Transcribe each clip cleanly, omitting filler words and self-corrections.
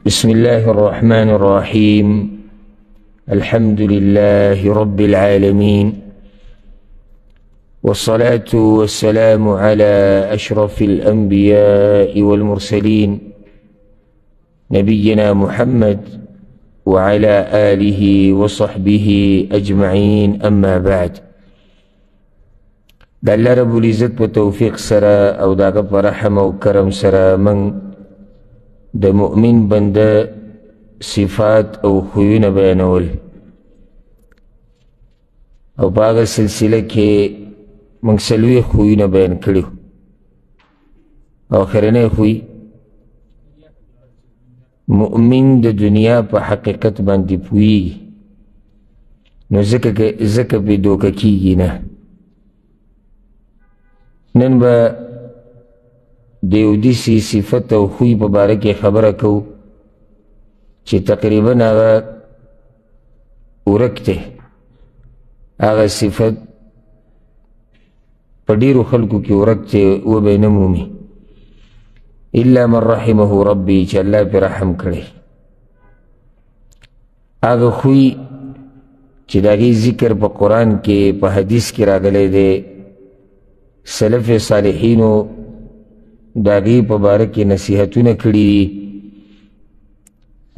بسم الله الرحمن الرحيم. الحمد لله رب العالمين، والصلاة والسلام على أشرف الأنبياء والمرسلين نبينا محمد وعلى آله وصحبه أجمعين. أما بعد، دا اللہ رب العزت په توفیق سره او داغه په رحم او کرم سره من د مؤمن بنده صفات او خویونه بیانول او په هغه سلسله کې موږ څلوېښت خویونه بیان کړي او آخرنی خوی مؤمن د دنیا په حقیقت باندې پوهیږي، نو ځکه پې دوکه کیږي نه. نن به د یو داسې صفت او خوی په باره کې خبره کوو چې تقریبا هغه ورک دی. هغه صفت په ډېرو خلکو کې ورک دی، وبه یې نه مومي الا من رحمه ربي، چې الله پې رحم کړی. هغه خوی چې د هغې ذکر په قرآن کې په حدیث کې راغلی دی، سلف صالحینو د هغې په باره کې نصیحتونه کړي دي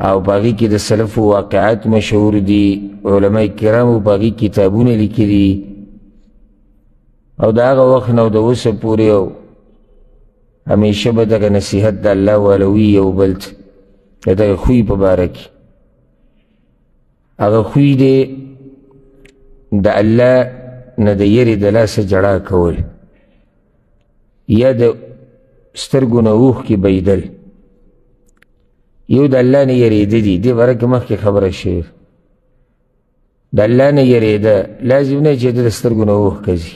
او په هغې کې د سلفو واقعات مشهور دي، علماء کرامو په هغې کتابونه لیکلي او د هغه وخت نه او د اوسه پورې او همیشه به دغه نصیحت د الله والا وي یو بل ته د دغه خوی په باره کې. هغه خوی دی د الله نه د یرې د لاسه جړا کول یا د سترګو نه اوښکې بهیدل. یو د الله نه یریده دي، دې باره کې مخکې خبره شوې. د الله نه یریده لازم نه چې د سترګو نه اوښکه ځي،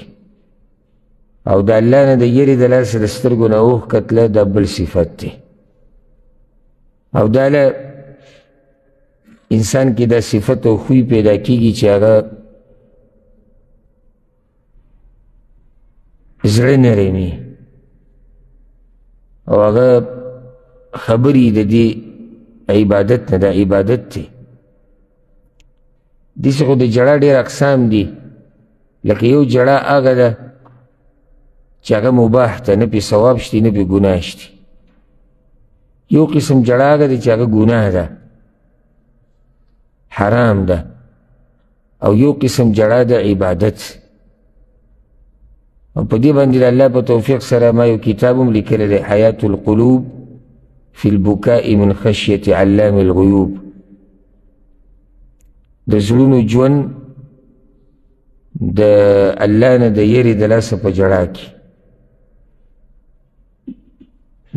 او د الله نه د یرې د لاسه د سترګو نه اوښکه تله دا بل صفت دی. او دا له انسان کې دا صفت او خوی پیدا کېږي چې هغه زړه نرمي او هغه خبرې د دې عبادت نه، دا عبادت دی. داسې خو د جړا ډېر اقسام دي، لکه یو جړا هغه ده چې هغه مباح ده، نه پې ثواب شته نه پې ګناه شته. یو قسم جړا هغه ده چې هغه ګناه ده، حرام ده. او یو قسم جړا ده عبادت. او په دې باندې د الله په توفیق سره ما یو کتاب هم لیکلی دی، حیات القلوب فی البکاء من خشیة علام الغیوب، د زړونو ژوند د الله نه د یرې د لاسه په جړا کې.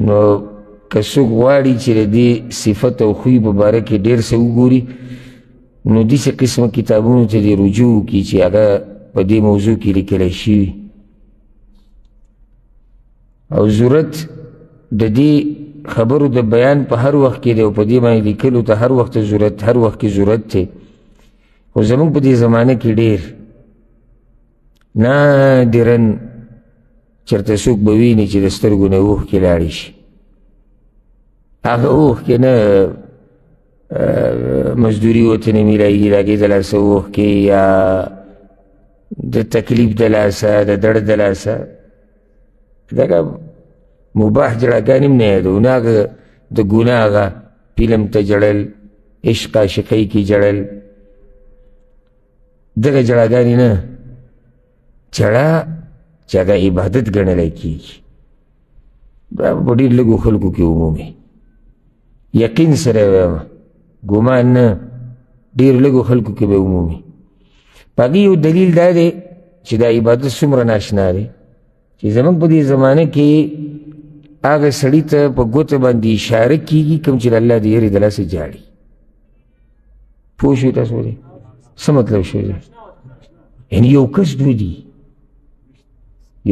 نو که څوک غواړي چې د دې صفت او خوی په باره کې ډېر څه وګوري، نو داسې قسمه کتابونو ته دې رجوع وکړي چې هغه په دې موضوع کې لیکلی شوي. او ضرورت د دې خبرو د بیان په هر وخت کې دی او په دې باندې لیکلو ته هر وخت کې ضرورت دی. خو زموږ په دې زمانه کې ډېر نادرا چېرته څوک به ویني چې د سترګو نه اوښکې لاړې شي. هغه اوښکې نه مزدوري ورته نه میلایي، د هغې د لاسه اوښکې یا د تکلیف د لاسه د درد د لاسه دغه مباح جړاګانې هم نه یادو، نه هغه د ګناه هغه فلم ته جړل، عشق عاشقۍ کې جړل، دغه جړاګانې نه. جړا چې هغه عبادت ګڼلی کېږي، دا په ډېر لږو خلکو کې عمومي. یقین سره وایم، ګمان نه، ډېر لږو خلکو کې به عمومي. په هغې یو دلیل دا دی چې دا عبادت څومره ناشنا دی چې زموږ په دې زمانه کې هغه سړي ته په ګوته باندې اشاره کېږي کوم چې د الله د یرې د لاسه جاړي. پوه شوئ تاسو ولې څه مطلب شو دی؟ یعنې یو کس دوه دي،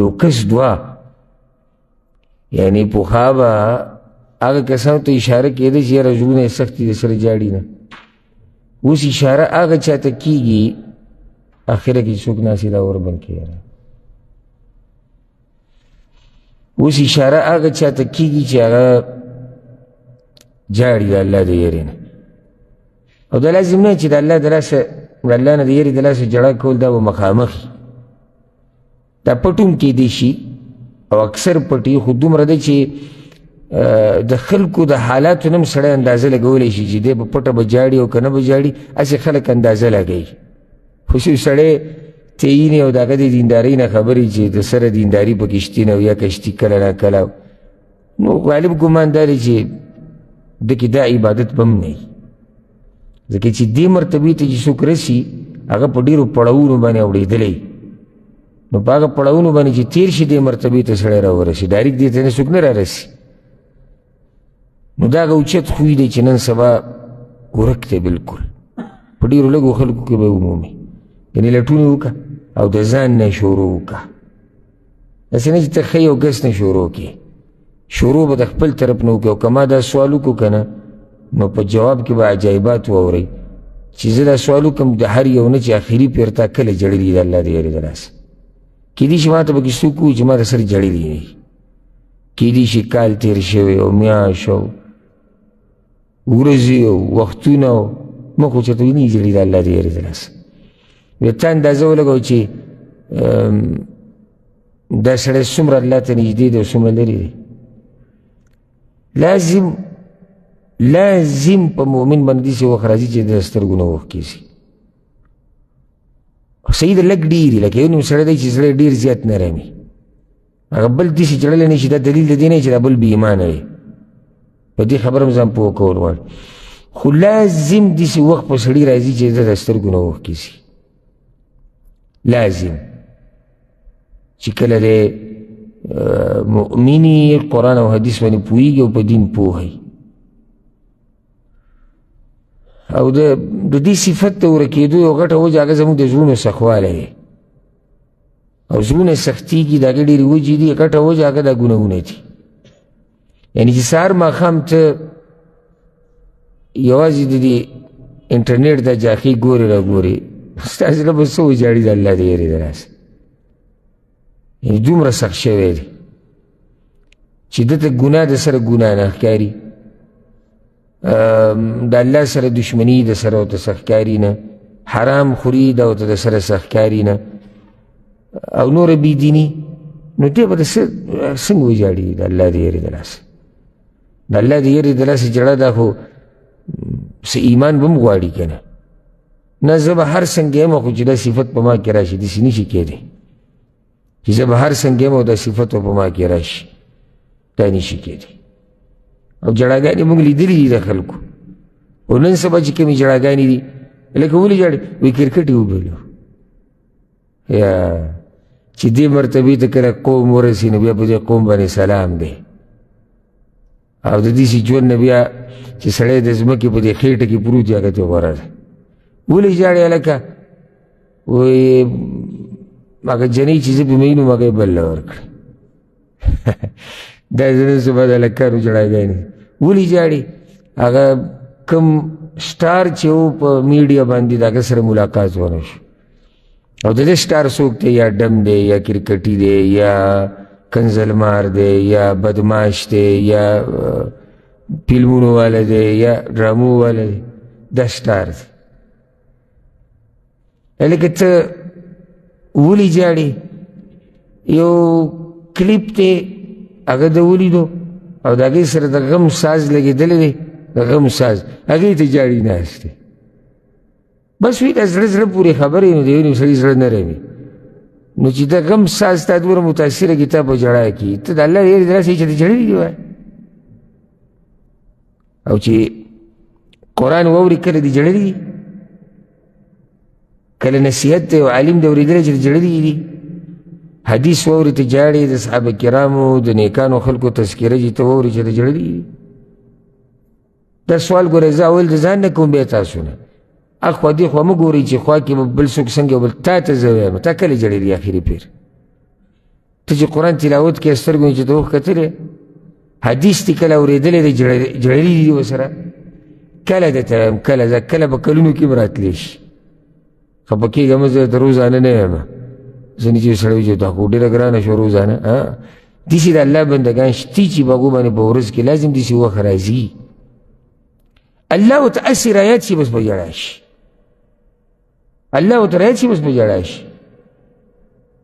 یو کس دوه. یعنې پخوا به هغه کسانو ته اشاره کېده چې یاره زړونه یې سخت دي د سره جاړي نه. اوس اشاره هغه چا ته کېږي اخره کې څوک ناسي دا وربند کې یاره. اوس اشاره هغه چاته کېږي چې هغه جاړي د الله د یېرې نه. او دا لازم نه چې د الله د لاسه د الله نه د یېرې د لاسه جړه کول دا به مخامخ دا پټوم کېدی شي او اکثر پټي خو دومره دی چې د خلکو د حالاتو نه هم سړی اندازه لګولی شي چې دی به پټه به جاړي او که نه به جاړي هسې خلک اندازه لګوي. خو چې سړی تېینې او د هغه د دیندارۍ نه خبرې چې د سره دینداري پکې شتي نه او یا که شتي کله نه کله نو غالب ګمان دا دی چې ده کې دا عبادت به هم نه وي ځکه چې دې مرتبې ته چې څوک رسي هغه په ډېرو پړاوونو باندې اورېدلی نو په هغه پړاوونو باندې چې تېر شي دې مرتبې ته سړی راورسي ډایرکټ دې ته نه څوک نه رارسي. نو دا هغه اوچت خوی دی چې نن سبا ورک دی بلکل په ډېرو لږو خلکو کې به عمومي یعنې لټون یې وکړه او د ځان نه شروع وکړه. داسې نه چې ته ښه یو ګس نه شروع کړې شروع به د خپل طرف نه وکړې او که ما دا سوال وکړو که نه نو په جواب کې به عجایبات واورئ چې زه دا سوال وکړم د هر یو نه چې آخري پیر تا کله جړلي د الله د یېرې د لاسه کیدای شي ما ته پکې څوک ووایي چې ما د سر جړلي نه وي کیدای شي کال تېر شوی او میاشت او ورځې او وختونه او موږ خو چېرته نه یي جړلي د الله د یېرې د لاسه. بیا ته اندازه ولګوه چې دا سړی څومره الله ته نږدې دی او څومره لرې دی. لازم په مؤمن باندې داسې وخت راځي چې د سترګو نه اوښکې شي. صحیح ده لږ ډېر لکه یو نیم سړی دی چې سړی ډېر زیات نرم وي هغه بل داسې جړلی نه شي دا دلیل د دې نه چې دا بل بې ایمانه دی په دې خبره هم ځان پوه کول غواړي. خو لازم داسې وخت په سړي راځي چې د سترګو نه اوښکې شي لازم چې کله دی مؤمني قرآن او حدیث باندې پوهېږي او په دین پوهوي او د دې صفت ته ورکېدو یو غټه وجه هغه زموږ د زړونو سخوالی دی او زړونه سختېږي د هغې ډېرې وجې دي غټه وجه هغه دا ګناهونه دي. یعنې چې سهار ماښام ته یوازې د دې انټرنیټ دا جاخې ګورې را ګورې ستا زړه به څه وجاړي د الله د یېرې د لاسه یعنې دومره سخت شوی دی چې ده ته ګناه د سره ګناه نه ښکاري د الله سره دشمني د سره ورته سخت ښکاري نه حرام خوري دا ورته د سره سخت ښکاري نه او نوره بېدیني نو دی به د څنګه وجاړي د الله د یېرې د لاسه. د الله د یېرې د لاسه جړه دا خو څه ایمان به هم غواړي که نه نه زه به هر څنګه یم خو چې دا صفت په ما کې راشي داسې نه شي کېدی چې زه به هر څنګه یم او دا صفت په ما کې راشي دا نه شي کېدی. او جړاګانې موږ لیدلي دي د خلکو او نن سبا چې کومې جړاګانې دي لکه ولې جاړي وایي کرکټ یې وبلو یا چې دې مرتبې ته کله قوم ورسي نو بیا په دې قوم باندې سلام دی او د داسې ژوند نه بیا چې سړی د ځمکې په دې خېټه کې پروت دی هغه ته غوره ده. ولې ژاړې هلکه وایي هغه جنۍ چې زه پې مینو هغه یې بل له ورکړې دا نن سبا د هلکانو جړاګانې ولې ژاړې هغه کوم سټار چې و په میډیا باندې د هغه سره ملاقات ونه شو او د دې سټار څوک دی یا ډم دی یا کرکټي دی یا کنزلمار دی یا بدماش دی یا فلمونو والا دی یا ډرامو والا دی دا سټار دی. هلکه ته ولې ژاړې یو کلیپ دی هغه د ولیدو او د هغې سره د غم ساز لګېدلی دی د غم ساز هغې ته جاړي ناست دی بس وي دا زړه زړه پورې خبرې نو د یو نیم سړي زړه نرم وي نو چې د غم ساز تا دومره متاثره کړي تا په ژړا کړي ته د الله یېرې د لاسه چې ته جړلي دي وایه او چې قرآن واوري کله دې جړلي دي کله نصیحت دی او عالم دی اورېدلی چې جړلي دي حدیث واوري ته جاړې د صحابه کرامو د نیکانو خلکو تذکره چې ته واوري چې ته جړلي دي. دا سوال ګورئ زه اول د ځان نه کوم بیا تاسو نه اخوا دې خوا مه ګورئ چې خوا کې به بل څوک څنګه بل تا ته زه وایم تا کله جړلي آخري پیر ته چې قرآن تلاوت کې سترګو چې ته اوښ کتلی حدیث دې کله اورېدلی دی جړلي دي ورسره کله درته وایم کله به کلونو کې به راتلی شي خفه کېږم زه د روزانه نه یم ځینې چې سړی چې دا خو ډېره ګرانه شوه روزانه داسې د الله بندګان شتي چې په هغو باندې په ورځ کې لازم داسې وخت راځي الله ورته اسې رایاد شي بس به ژړا شي، الله ورته رایاد شي بس به ژړا شي.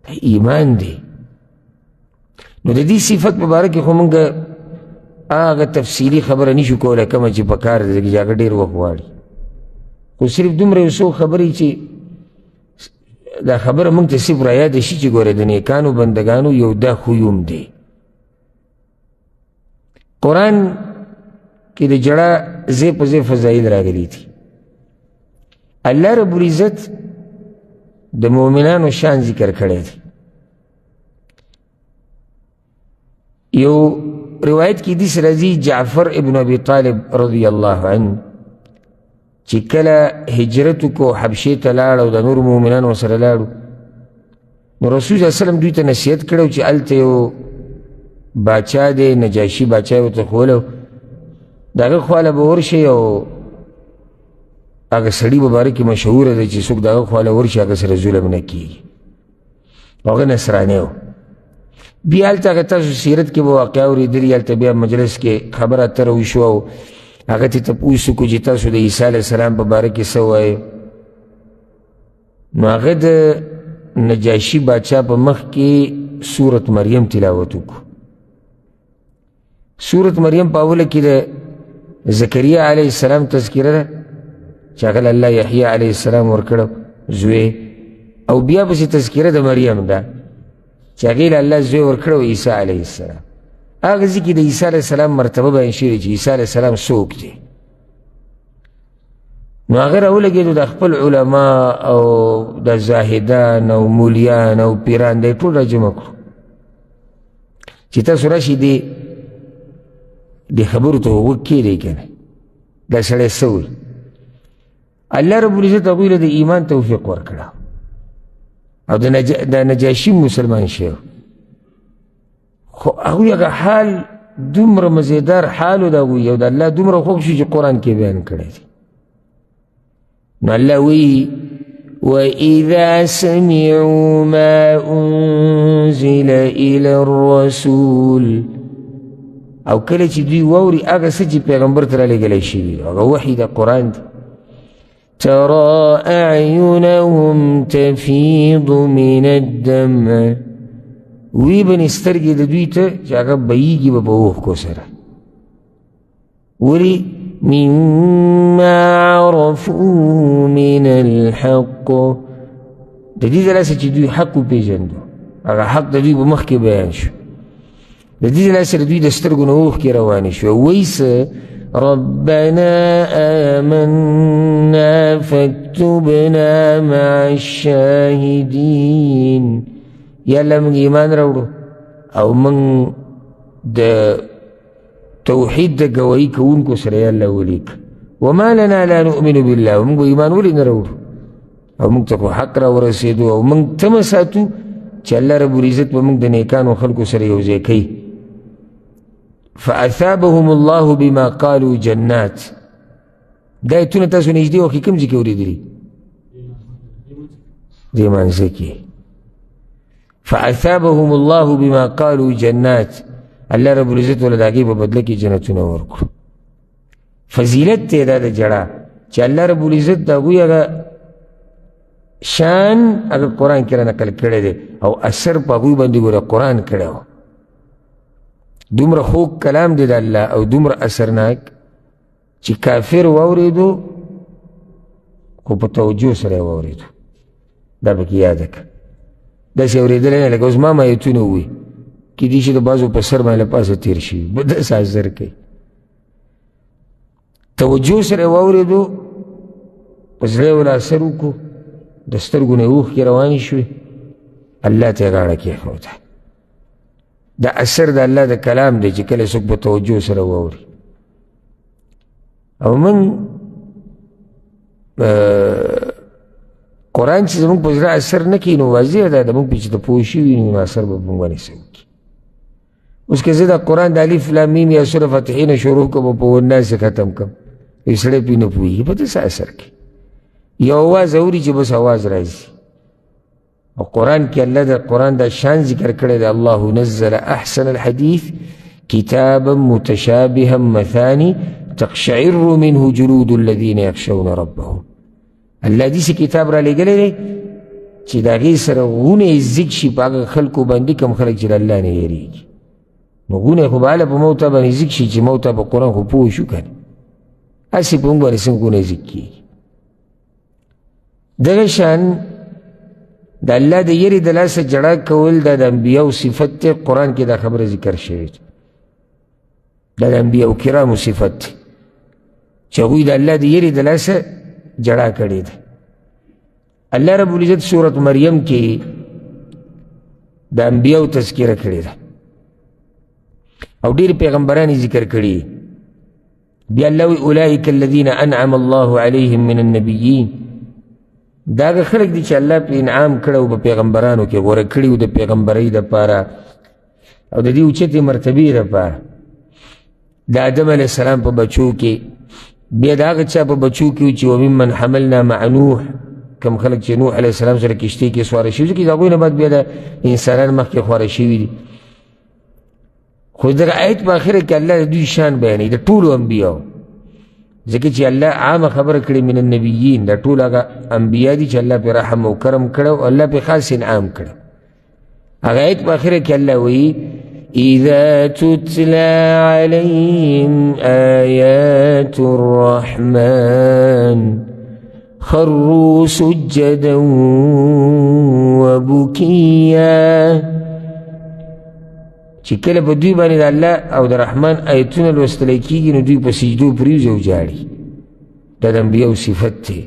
دا ایمان دی. نو د دې صفت په باره کې خو موږ هغه تفصیلي خبره نشو کولی کومه چې په کار دی چې هغه ډېر وخت غواړي، خو صرف دومره یو څو خبرې چې دا خبره موږ ته صرف رایاده شي چې ګوره د نیکانو بندګانو یو دا خویوم دی. قرآن کې د جړه ځای په ځای فضایل راغلي دي. الله رب العزت د مؤمنانو شان ذکر کړی دی. یو روایت کې دې راځي جعفر ابن ابي طالب رضی الله عنه چې کله هجرت وکړو حبشې ته لاړ او د نور مؤمنانو سره لاړو، نو رسول صلی الله علیه وسلم دوی ته نصیحت کړی چې هلته یو باچا دی، نجاشي باچا یې ورته ښوولی، د هغه خواله به ورشئ او هغه سړي په باره کې مشهوره ده چې څوک د هغه خواله ورشي هغه سره ظلم نه کېږي. هغه نصرانی و. بیا هلته هغه تاسو سیرت کې به واقعه اورېدلي، هلته بیا مجلس کې خبره اتره وشوه او هغه ته تپوس وکړو چې تاسو د عیسی علیه السلام په باره کې څه وایئ. نو هغه د نجاشي باچا په مخ کې سورت مریم تلاوت وکړو. سورت مریم په اوله کې د زکریا علیه السلام تذکره ده چې هغه الله یحیی علیه السلام ورکړو زوی، او بیا پسې تذکره د مریم ده چې هغې له الله زوی ورکړو عیسی علیه السلام. هغه ځای کې د عیسی علیه السلام مرتبه بیان شوې چې عیسی علیه السلام څوک دی. نو هغه راولګېدو د خپل علما او د زاهدان او مولیان او پیران دی ټول راجمع کړو چې تاسو راشئ دې خبرو ته غوږ کېږدئ که نه دا سړی څه وایي. الله رب العزت هغوی له د ایمان توفیق ورکړه او د نجاشي مسلمان شو، خو هغوی هغه حال دومره مزیدار حال و د هغوی او د الله دومره خوښ شو چې قرآن کې بیان کړی دی. نو الله وایي وَإِذَا سَمِعُوا مَا أُنزِلَ إِلَى الرَّسُولِ، او کله چې دوی واوري هغه څه چې پیغمبر ته رالېږلی شوي هغه وحي د قرآن دی، ترى أعينهم تفيض من الدمع، وی بنې سترګې د دوی ته چې هغه بهیږي به په اوښکو سره، ولې مما عرفوا من الحق، د دې د لاسه چې دوی حق وپېژندو هغه حق د دوی په مخ کې بیان شو، د دې د لاسه دوی د سترګو نه اوښکې روانې شوې، وایي څه ربنا آمنا فاكتبنا مع الشاهدين، یا الله موږ ایمان راوړو او موږ د توحید د ګواهي کوونکو سره یا الله ولیک. وما لنا لا نؤمن بالله، موږ ایمان ولې نه راوړو او موږ ته خو حق راورسېدو او موږ تمه ساتو چې الله رب العزت به موږ د نیکانو خلکو سره یو ځای کوي. فاثابهم الله بما قالوا جنات، دا ایتونه تاسو نږدې وخت کې کوم ځای کې اورېدلي؟ دې مانځه کې فاثابهم الله بما قالوا جنات، الله رب العزت ول د هغې په بدله کې جنتونه ورکړو. فضیلت دی دا د جړه چې الله رب العزت د هغوی هغه شان هغه قرآن کې را نقل کړی دی او اثر په هغوی باندې ګوره قرآن کړی و. دومره خوږ کلام دی د الله او دومره اثرناک چې کافر واورېدو خو په توجه سره یې واورېدو. دا پکې یاده کړه، داسې اورېدلی نه لکه اوس ما ایتونه ووایي کیدای شي د بعضو په سر باندې له پاسه تېر شي به داسې اثر کوي. توجه سره یې واورېدو په زړه یې ول اثر وکړو، د سترګو نه یې اوښکې روانې شوې، الله ته یې غاړه کېښوده. دا اثر د الله د کلام دی چې کله څوک په توجه سره واوري. او من قرآن چې زموږ په زړه اثر نه کوي نو واضح ده د موږ پې چې ته پوه شوي نو اثر به په موږ باندې څه وکړي. اوس که زه د قرآن د الف لام میم یا سوره فاتحې نه شروع کړم او په والناس ختم کړم یو سړی پې نه پوهېږي په ده څه اثر کوي. یو اواز اوري چې بس اواز راځي. او قرآن کې الله د قرآن دا شان ذکر کړی دی الله نزل احسن الحديث کتابا متشابها مثاني تقشعر منه جلود الذين يخشون ربهم. الله دې کتاب را لېږلی دی چې د هغې سره غونې زیږ شي په هغه خلکو باندې کوم خلک چې د الله نه یېرېږي. نو غونې خو به هله په موته باندې زیږ شي چې موته په قرآن خو پوه شو که نه، هسې په موږ باندې څنګه غونې زیږ کېږي. دغه شان د الله د یېرې د لاسه جړا کول دا د انبیاو صفت دی. قرآن کې دا خبره ذکر شوې ده، دا د انبیاو کرامو صفت دی چې هغوی د الله د یېرې د لاسه جړا کړې ده. الله رب العزت سورة مریم کې د انبیاو تذکره کړې ده او ډېر پیغمبران یې ذکر کړي. بیا الله وایي اولئک الذین انعم الله علیهم من النبیین، دا هغه خلک دي چې الله پې انعام کړی او په پیغمبرانو کې غوره کړي و د پیغمبرۍ دپاره او د دې اوچتې مرتبې دپاره. د آدم علیه السلام په بچو کې، بیا د هغه چا په بچو کې و چې وممن حملنا مع نوح، کم خلک چې نوح علیه السلام سره کشتۍ کې سواره شوي ځکه د هغوی نه بعد بیا د انسانان مخکې خواره شوي دي. خو دغه آیت په آخره کې الله د دوی شان بیانوي د ټولو انبیاو، ځکه چې الله عامه خبره کړې من النبیین، دا ټول هغه انبیا دي چې الله پې رحم او کرم کړی او الله پې خاص انعام کړی. هغه آیت په آخره کې الله وایي اذا تتلى عليهم آيات الرحمن خروا سجدا وبكيا، چې کله په دوی باندې د الله او د رحمان آیتونه لوستلی کېږي نو دوی په سجدو پرېوځي او جاړي. دا د انبیاو صفت دی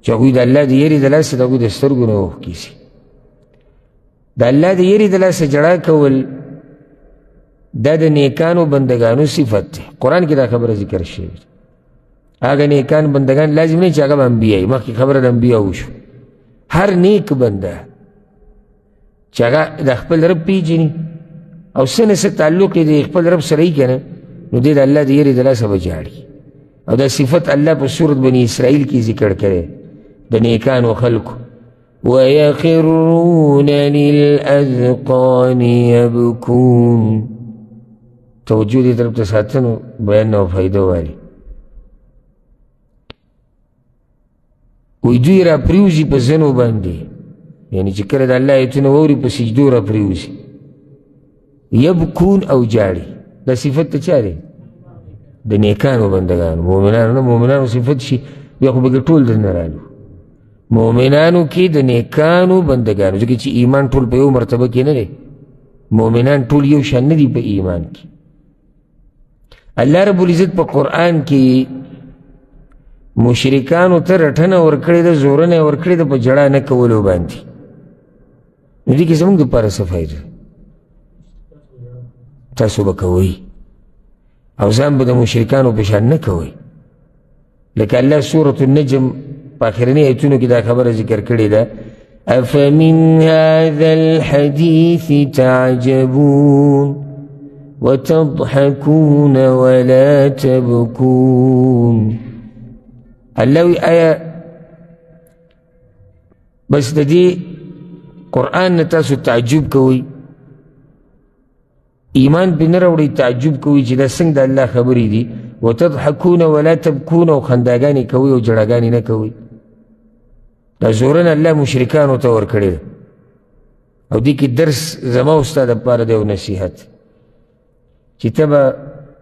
چې هغوی د الله د یېرې د لاسه د هغوی د سترګو نه اوښکې شي. د الله د یېرې د لاسه جړا کول دا د نیکانو بندګانو صفت دی. قرآن کې دا خبره ذکر شوې ده. هغه نیکان بندګان لازم نه چې هغه به انبیا وي، مخکې خبره د انبیاو شو. هر نیک بنده چې هغه د خپل رب پیژني او څه نه څه تعلق یې د خپل رب سره یي که نه، نو دی د الله د یېرې د لاسه به جاړي. او دا صفت الله په سورت بني اسرائیل کې ذکر کړی د نیکانو خلکو. وَيَخِرُّونَ لِلْأَذْقَانِ يَبْكُونَ. توجه دې طرف ته ساتنو بیان نه فایده والي. وی دوی را پریوزي په زنو باندې، یعنی چې کله د الله ایتونه واوري په سجدو را پریوزي. یبکون او جاړي، دا صفت ته چا دی؟ د نیکانو بندګانو. مؤمنانو نه مؤمنانو صفت شي بیا خو به ټول درنه رالو. مؤمنانو کې د نیکانو بندګانو، ځکه چې ایمان ټول په یو مرتبه کې نه دی، مؤمنان ټول یو شان نه دي په ایمان کې. الله رب العزت په قرآن کې مشرکانو ته رټنه ورکړې ده، زورنه یې ورکړې ده په جړا نه کولو باندې. نو دې کې زموږ دپاره څه فایده؟ تاسو به کوئ او ځان به د مشرکانو په شان نه کوئ. لکه الله سورة النجم په آخرني ایتونو کې دا خبره ذکر کړې ده افمن هذا الحديث تعجبون وتضحكون ولا تبكون. الله وی آیا بس د دې قرآن نه تاسو تعجب کوئ، ایمان پې نه راوړئ، تعجب کوئ چې دا څنګه د الله خبرې دي. وتضحکون ولا تبکون، او خنداګانې کوئ او جړاګانې نه کوئ. دا زورن الله مشرکانو ته ورکړې ده. او دې کې درس زما او ستا دپاره دی او نصیحت چې ته به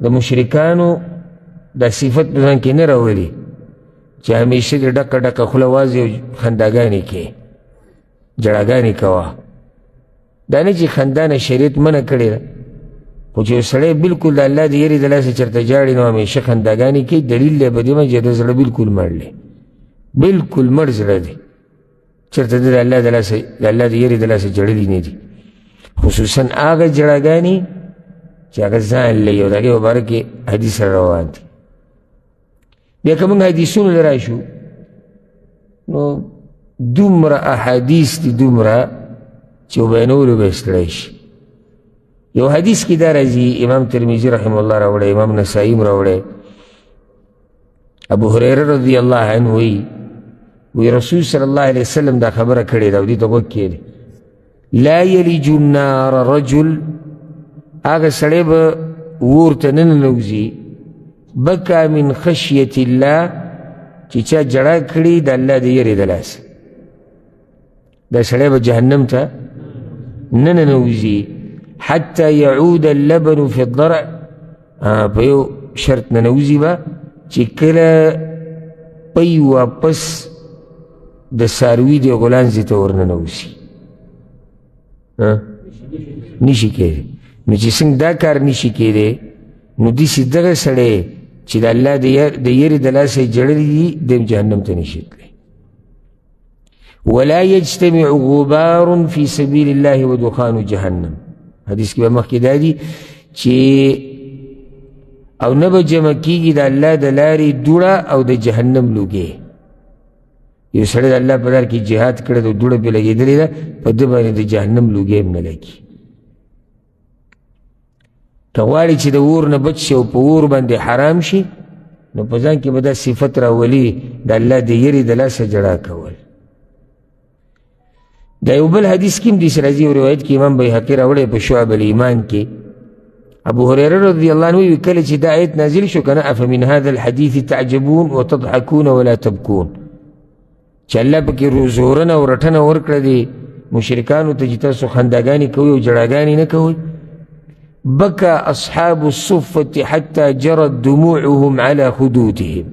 د مشرکانو دا صفت په ځان کې نه راولي چې همیشه دې ډکه ډکه خوله وازې او خنداګانې کې جړاګانې کوه. دا نه چې خندا نه شریعت منع کړې ده، خو چې یو سړی بلکل د الله د یېرې د لاسه چېرته جاړي نو همیشه خنداګانې کوي، دلیل دی په دې باندې چې د زړه بلکل مړ دی، بلکل مړ زړه دی، چېرته د الله د یېرې د لاسه جړلي نه دي. خصوصا هغه جړاګانې چې هغه ځان لري او د هغې په باره کې حدیث سره روان دي. بیا که موږ حدیثونو ته راشو نو دومره احادیث دي، دومره چې وبیانولو به ستړی شي. یو حدیث کې دا راځي، امام ترمذي رحمه الله راوړی، امام نسائی هم راوړی. ابو هریره رضی الله عنه وی رسول صلی الله علیه وسلم دا خبره کړې ده او دې ته غوږ کښېږدي. لا یلج النار رجل، هغه سړی به اور ته نننوځي بکا من خشیت الله چې چا جړه کړي د الله د یرې د لاسه دا سړی به جهنم ته نه ننوځي حتی یعود اللبن فی الضرع په یو شرط ننوځي به چې کله پی واپس د څاروي د غولانځې ته ورننوځي نشي کېدی نو چې څنګه دا کار نشي کېدی نو داسې دغه سړی چې د الله د یرې د لاسه یې جړلي دي دی جهنم ته نشي تللی ولا يجتمع غبار في سبيل الله ودخان جهنم حدیث کې به مخکې دا دي چې او نه به جمع کېږي د الله د لارې دوړه او د جهنم لوګې یو سړی د الله په لار کې جهاد کړی د دوړه پې لګېدلې ده په ده باندې د جهنم لوګې هم نه لګي که غواړي چې د اور نه بچ شي او په اور باندې حرام شي نو په ځان کې به دا صفت راولي د الله د یرې د لاسه جړا کول دا یو بل حدیث کې هم داسې راځي او روایت کې امام بیهقي راوړی په شعب الایمان کې ابو هريره رضی الله عنه وی کله چې دا آیت نازل شو کنه افمن هذا الحديث تعجبون وتضحكون ولا تبكون چې الله پکې زورنه او رټنه ورکړه دي مشرکانو ته چې تاسو خنداګانې کوئ او جړاګانې نه کوئ بكى أصحاب الصفة حتى جرت دموعهم على خدودهم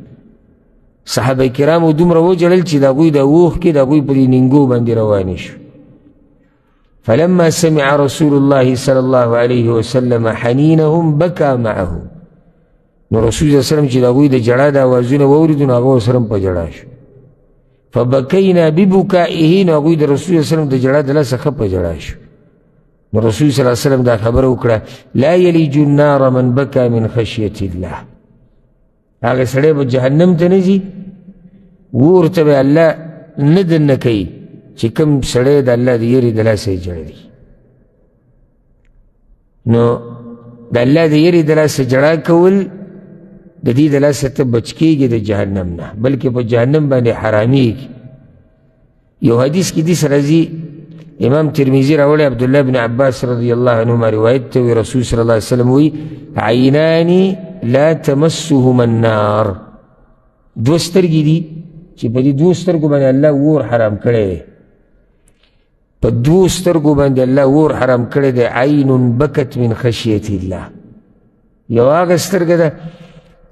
صحابه کرامو دومره وجلل چې د هغوی د اوښکې د هغوی په دې نینګو باندې روانې شو فلما سمع رسول الله صلى الله عليه وسلم حنينهم بكى معهم نو رسول صلی الله علیه وسلم چې د هغوی د جړا د اوازونه واورېدو نو هغه ورسره په جړا شو فبکینا ببکائه نو هغوی د رسول صلی الله علیه وسلم د جړا د لاسه ښه په جړا شو نو رسول صلی الله علیه وسلم دا خبره وکړه لا یلیج النار من بکا من خشیت الله هغه سړی به جهنم ته نه ځي اور ته به الله نه دننه کوي چې کوم سړی د الله د یرې د لاسه یې جړوي نو د الله د یرې د لاسه جړا کول د دې د لاسه ته بچ کېږي د جهنم نه بلکې په جهنم باندې حرامېږي یو حدیث کې داسې راځي امام ترمذي راوړی عبدالله بن عباس رضی الله عنهما روایت ته وی رسول صلی الله علیه وسلم وی عینان لا تمسهما النار دو سترګې دي چې په دې دوو سترګو باندې الله اور حرام کړی دی په دوو سترګو باندې الله اور حرام کړی دی عین بکت من خشیت الله یو هغه سترګه ده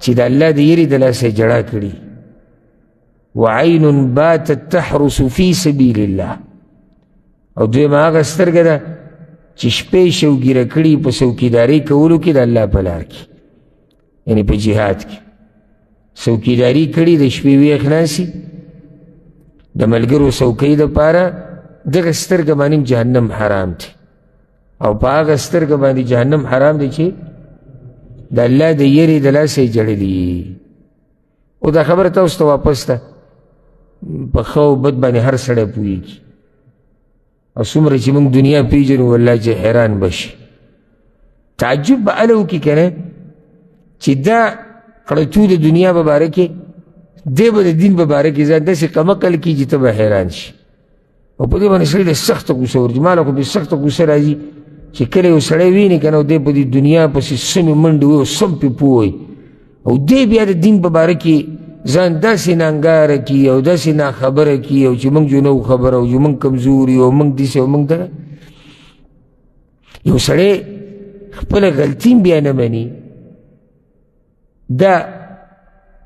چې د الله د یرې د لاسه یې جړا کړي وعین باتت تحرس فی سبیل الله او دویمه هغه سترګه ده چې شپې شوګیره کړي په څوکیدارۍ کولو کې د الله په لار کې یعنې په جهاد کې څوکیداري کړي د شپې ویښ ناستي د ملګرو څوکۍ دپاره دغه سترګه باندې جهنم حرام دی او په هغه سترګه باندې جهنم حرام دی چې د الله د یرې د لاسه یې جړلي او دا خبره تاسو ته واپس ده په ښه او بد باندې هر سړی پوهېږي او څومره چې موږ دنیا پیژنو والله چې حیران بشي تعجب به هله وکړي که نه چې دا کړتو د دنیا په باره کې دی به د دین په باره کې ځان داسې کمقل کړي چې ته به حیران شي او په دې باندې سړی د سخته غوسه ورځي ما له خو بې سخته غوسه راځي چې کله یو سړی ویني که نه او دی په دې دنیا پسې سمې منډې وي او سم پې پوه وي او دی بیا د دین په باره کې ځان داسې نانګاره کي او داسې ناخبره کي او چې موږ جو نه خبره او چې موږ کمزور یو او موږ داسې او موږ دغه یو سړی خپله غلطي بیا نه مني دا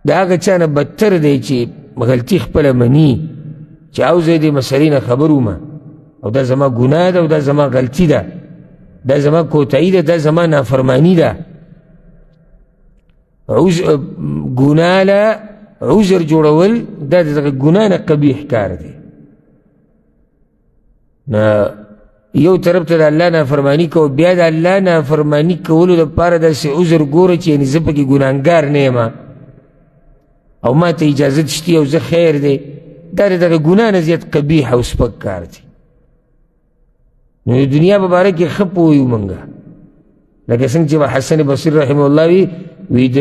د هغه چا نه بدتر دی چې غلطي خپله مني چې او زه دې مسلې نه خبر ومه او دا زما ګناه ده او دا زما غلطي ده دا زما کوتاهي ده دا زما نافرماني ده ګناه له عذر جوړول دا د دغه ګناه نه قبیح کار دی نه یو طرف ته د الله نافرماني کوو بیا د الله نافرماني کولو دپاره داسې عذر ګوره چې یعنې زه پکې ګناهګار نه یم او ما ته اجازت شتي او زه خیر دی دا د دغه ګناه نه زیات قبیح او سپک کار دی نو د دنیا په باره کې ښه پوه یو موږ لکه څنګه چې حسن بصري رحمه الله وی د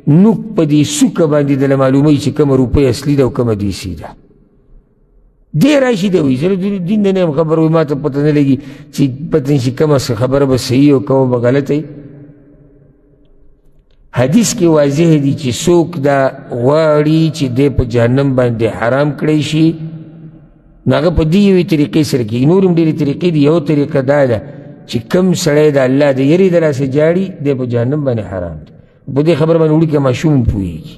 نوک په دې سوکه باندې دله معلوموي چې کومه روپۍ اصلي ده او کومه دیسي ده دی راشي دی وایي زه د دین نه یم خبر وایي ما ته پته نه لګي چې پته نه شي کومه خبره به صحیح او کومه به غلطه وي حدیث کې واضح دی چې څوک دا غواړي چې دی په جهنم باندې حرام کړی شي نو هغه په دې یوې طریقې سره کېږي. نور هم ډېرې طریقې دي. یو طریقه دا ده چې کم سړی د الله د یرې د لاسه جاړي دی په جهنم باندې حرام دی. په دې خبره باندې وړوکی ماشوم هم پوهېږي.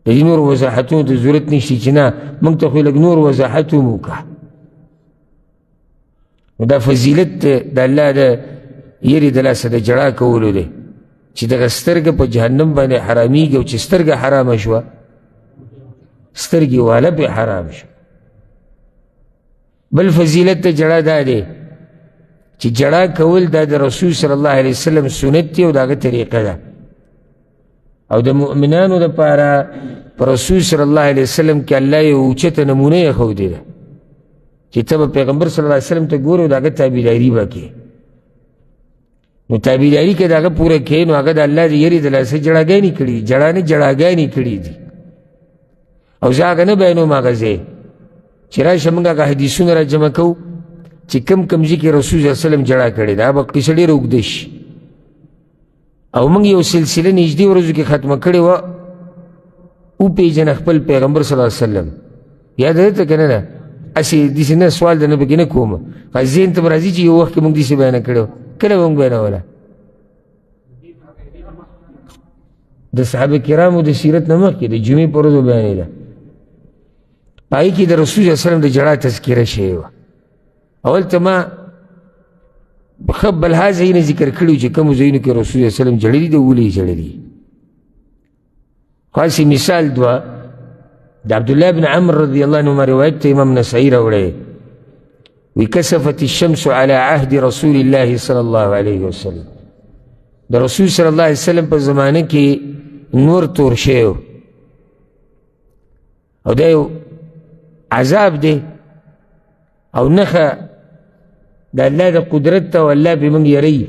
د دې نور وضاحتونو ته ضرورت نشته چې نه موږ ته خو لږ نور وضاحت هم وکړه. نو دا فضیلت د الله د یرې د لاسه د جړا کولو دی چې دغه سترګه په جهنم باندې حرامېږي او چې سترګه حرامه شوه سترګې واله پې حرام شو. بل فضیلت د جړا دا دی چې جړا کول دا د رسول صلی الله علیه وسلم سنت دی او د هغه طریقه ده او د مؤمنانو دپاره په رسول صلی الله علیه وسلم کې الله یو اوچته نمونه یې ښودې ده چې ته به پیغمبر صلی الله علیه وسلم ته ګورې او د هغه تابعداري به کوې. نو تابعداري که د هغه پوره کوې نو هغه د الله د یرې د لاسه جړاګانې کړي دي. جړا نه جړاګانې کړي دي. او زه هغه نه بیانوم هغه ځای چې راشه موږ هغه حدیثونه را جمع کوو چې کم کم ځای کې رسول صلی الله علیه وسلم جړا کړې ده. به قصه ډېره اوږده شي او موږ یو سلسله نږدې ورځو کې ختمه کړې وه وپېژنه خپل پیغمبر صلی الله علیه وسلم. یاد درته که نه ده؟ هسې داسې نه سوال د نه پکې نه کوم ذهن ته به راځي چې یو وخت کې موږ داسې بیانه کړې وه. کله به موږ بیانوله؟ د صحابه کرامو د سیرت نه مخکې د جمعې په ورځو بیانېده. په هغې کې د رسول صلی الله علیه وسلم د جړا تذکره شوې وه. اول ته ما ښه بلها ځایونه ذکر کړي چې کومو ځایونو کې رسول صلی الله علیه وسلم جړلي دي ولې یې جړلي. خو هسې مثال دوه د عبدالله بن عمر رضی الله عنهما روایت ته امام نسائی راوړی وی کسفت الشمس على عهد رسول الله صلی الله علیه وسلم. د رسول صلی الله علیه وسلم په زمانه کې نور تور شوی او دا یو عذاب دی او نښه د الله د قدرت ته او الله پې موږ یری.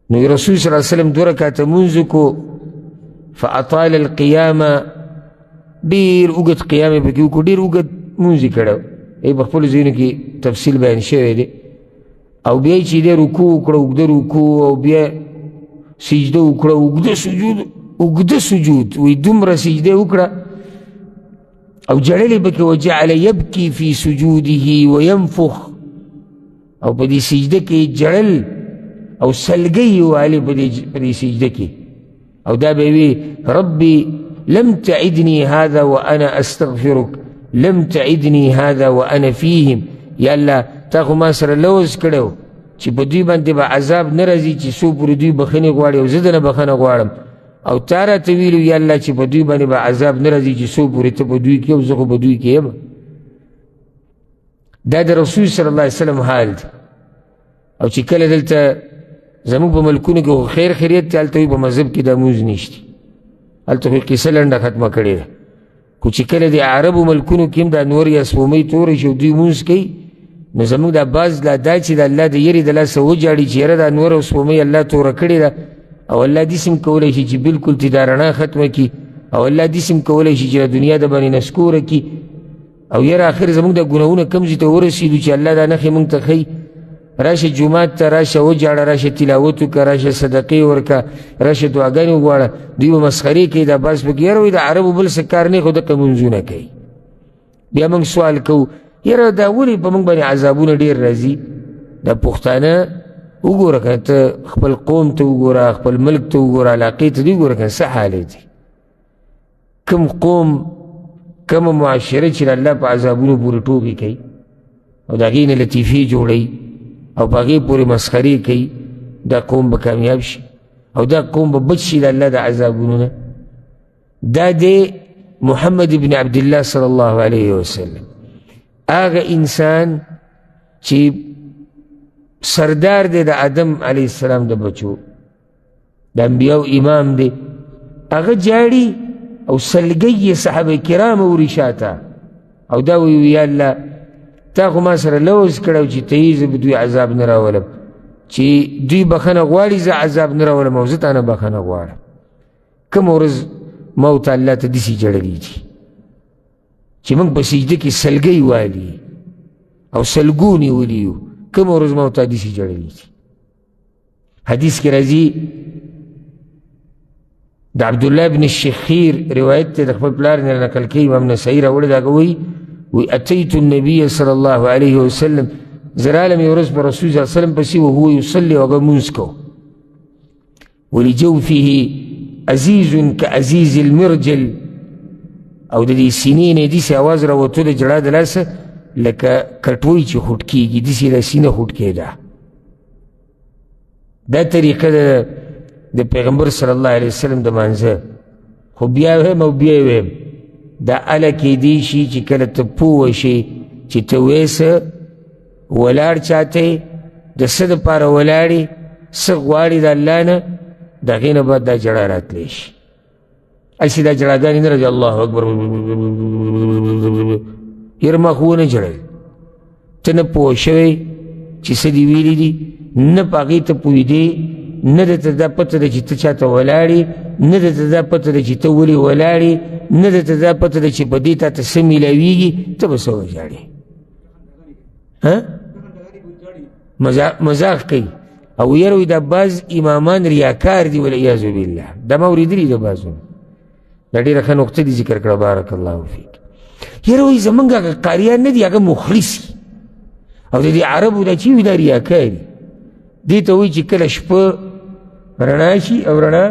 نو رسول صلی الله علیه وسلم 2 رکعته لمونځ وکړو فاطال القیامه ډېر اوږد قیام یې پکې وکړو ډېر اوږد لمونځ یې کړی ای په خپلو ځایونو کې تفصیل بیان شوی دی. او بیا چې دی رکوع وکړه اوږده رکوع او بیا سجده وکړه اوږده سجود وی دومره سجده وکړه او جړلې پکې وجعل یبکي فی سجوده وینفخ او په دې سجده کې جړل او سلګۍ یې والې په دې سجده کې او دا به وي ربي لم تعدني هذا وانا استغفرك لم تعدني هذا وانا فيهم. یا الله تا خو ما سره لوز کړی چې په دوی باندې به عذاب نه راځي چې څو پورې دوی بخښنې غواړي او زه د نه بخښنه غواړم او تا راته ویلو یا الله چې په دوی باندې به عذاب نه راځي چې څو پورې ته په دوی کې او زه خو په دوی کې یم. دا د رسول صلی الله علیه وسلم حال دی. او چې کله دلته زموږ په ملکونو کې خو خیر خیریت دی هلته وي په مذهب کې دا مونځ نشته هلته خو قصه لنډه ختمه کړې ده. خو چې کله د عربو ملکونو کې هم دا نور یا سپومۍ توری شي او دوی مونځ کوي نو زموږ دا بعض لا دا چې د الله د یرې د لاسه وجاړي چې یاره دا نور او سپومۍ الله توره کړې ده او الله داسې هم کولی شي چې بلکل تې دا رڼا ختمه کړي او الله داسې هم کولی شي چې د دنیا د باندې نسکوره کړي او یاره آخر زموږ دا ګناهونه کوم ځای ته ورسېدو چې الله دا نښې موږ ته ښیي. راشه جومات ته راشه وجاړه راشه تلاوت وکړه راشه صدقې ورکړه راشه دعاګانې وغواړه. دوی به مسخرې کوي دا بعض پکې یاره وایي د عربو بل څه کار نه خو دقه مونځونه کوي. بیا موږ سوال کوو یاره دا ولې په موږ باندې عذابونه ډېر راځي؟ دا پښتانه وګوره که ته خپل قوم ته وګوره خپل ملک ته وګوره علاقې ته دې وګوره که څه حالت دی. کوم قوم کومه معاشره چې د الله په عذابونو پورې ټوکې کوي او د هغې نه لطیفې جوړوي او په هغې پورې مسخرې کوي دا قوم به کامیاب شي او دا قوم به بچ شي د الله د عذابونو نه. دا دی محمد ابن عبدالله صلی الله علیه وسلم هغه انسان چې سردار دی د آدم علیه السلام د بچو د انبیاو امام دی. هغه جاړي او سلګۍ یې صحابه کرام وړي شاته او دا وایي یا الله تا خو ما سره لوز کړی چې ته یې زه به دوی عذاب نه راولم چې دوی بخښنه غواړي زه عذاب نه راولم او زه تا نه بخښنه غواړم. کومه ورځ ما ورته الله ته داسې جړلي دي چې موږ په سجده کې سلګۍ والي او سلګون یې ولي یو کومه ورځ ما ورته داسې جړلي دي. حدیث کې راځي د عبدالله بن الشخیر روایت ته د خپل پلار نه نقل کوي، امام نسائی راوړی دا وایي اتیت النبي صلی الله علیه وسلم، زه رالم یو ورځ په رسول صلی الله علیه وسلم پسې وهو یصلي، هغه لمونځ کو، ولجوفه عزیز کعزیز المرجل، او د دې سینې نه داسې اواز راوته د جړا د لاسه لکه کټوۍ چې خوټ کېږي، داسې دا سینه خوټ کېده. دا طریقه د پیغمبر صلی الله علیه وسلم د مانځه. خو بیا ویم او بیا ویم دا اله کیدی شي چې کله ته پوه شي چې ته ویسه ولاړ چاته د څه دپاره ولاړې، څه غواړې د الله نه، د هغې نه بعد دا جړه راتلی شي. هسې دا جړاګانې نه راځي الله اکبر یاره ما خو ونه جړل، ته نه پوه شوی چې څه دې ویلي دي، نه په هغې ته پوهېدې، نه درته دا پته ده چې ته چاته ولاړې، نه درته دا پته ده چې ته ولې ولاړې، نه درته دا پته ده چې په دې تا ته څه میلاویږي، ته به څه وژاړې؟ مزاق کوي. او یاره وایي دا بعض امامان ریاکار دي والعیاذ بالله. دا ما اورېدلي ده بعضونه. دا ډېره ښه نقطه دې ذکر کړه بارک الله فیک. یاره وایي زمونږ هغه قاریان نه دي، هغه مخلص دي، او د دې عربو دا چې وي دا ریاکار دي. دې ته وایي چې کله شپه رڼا شي او رڼا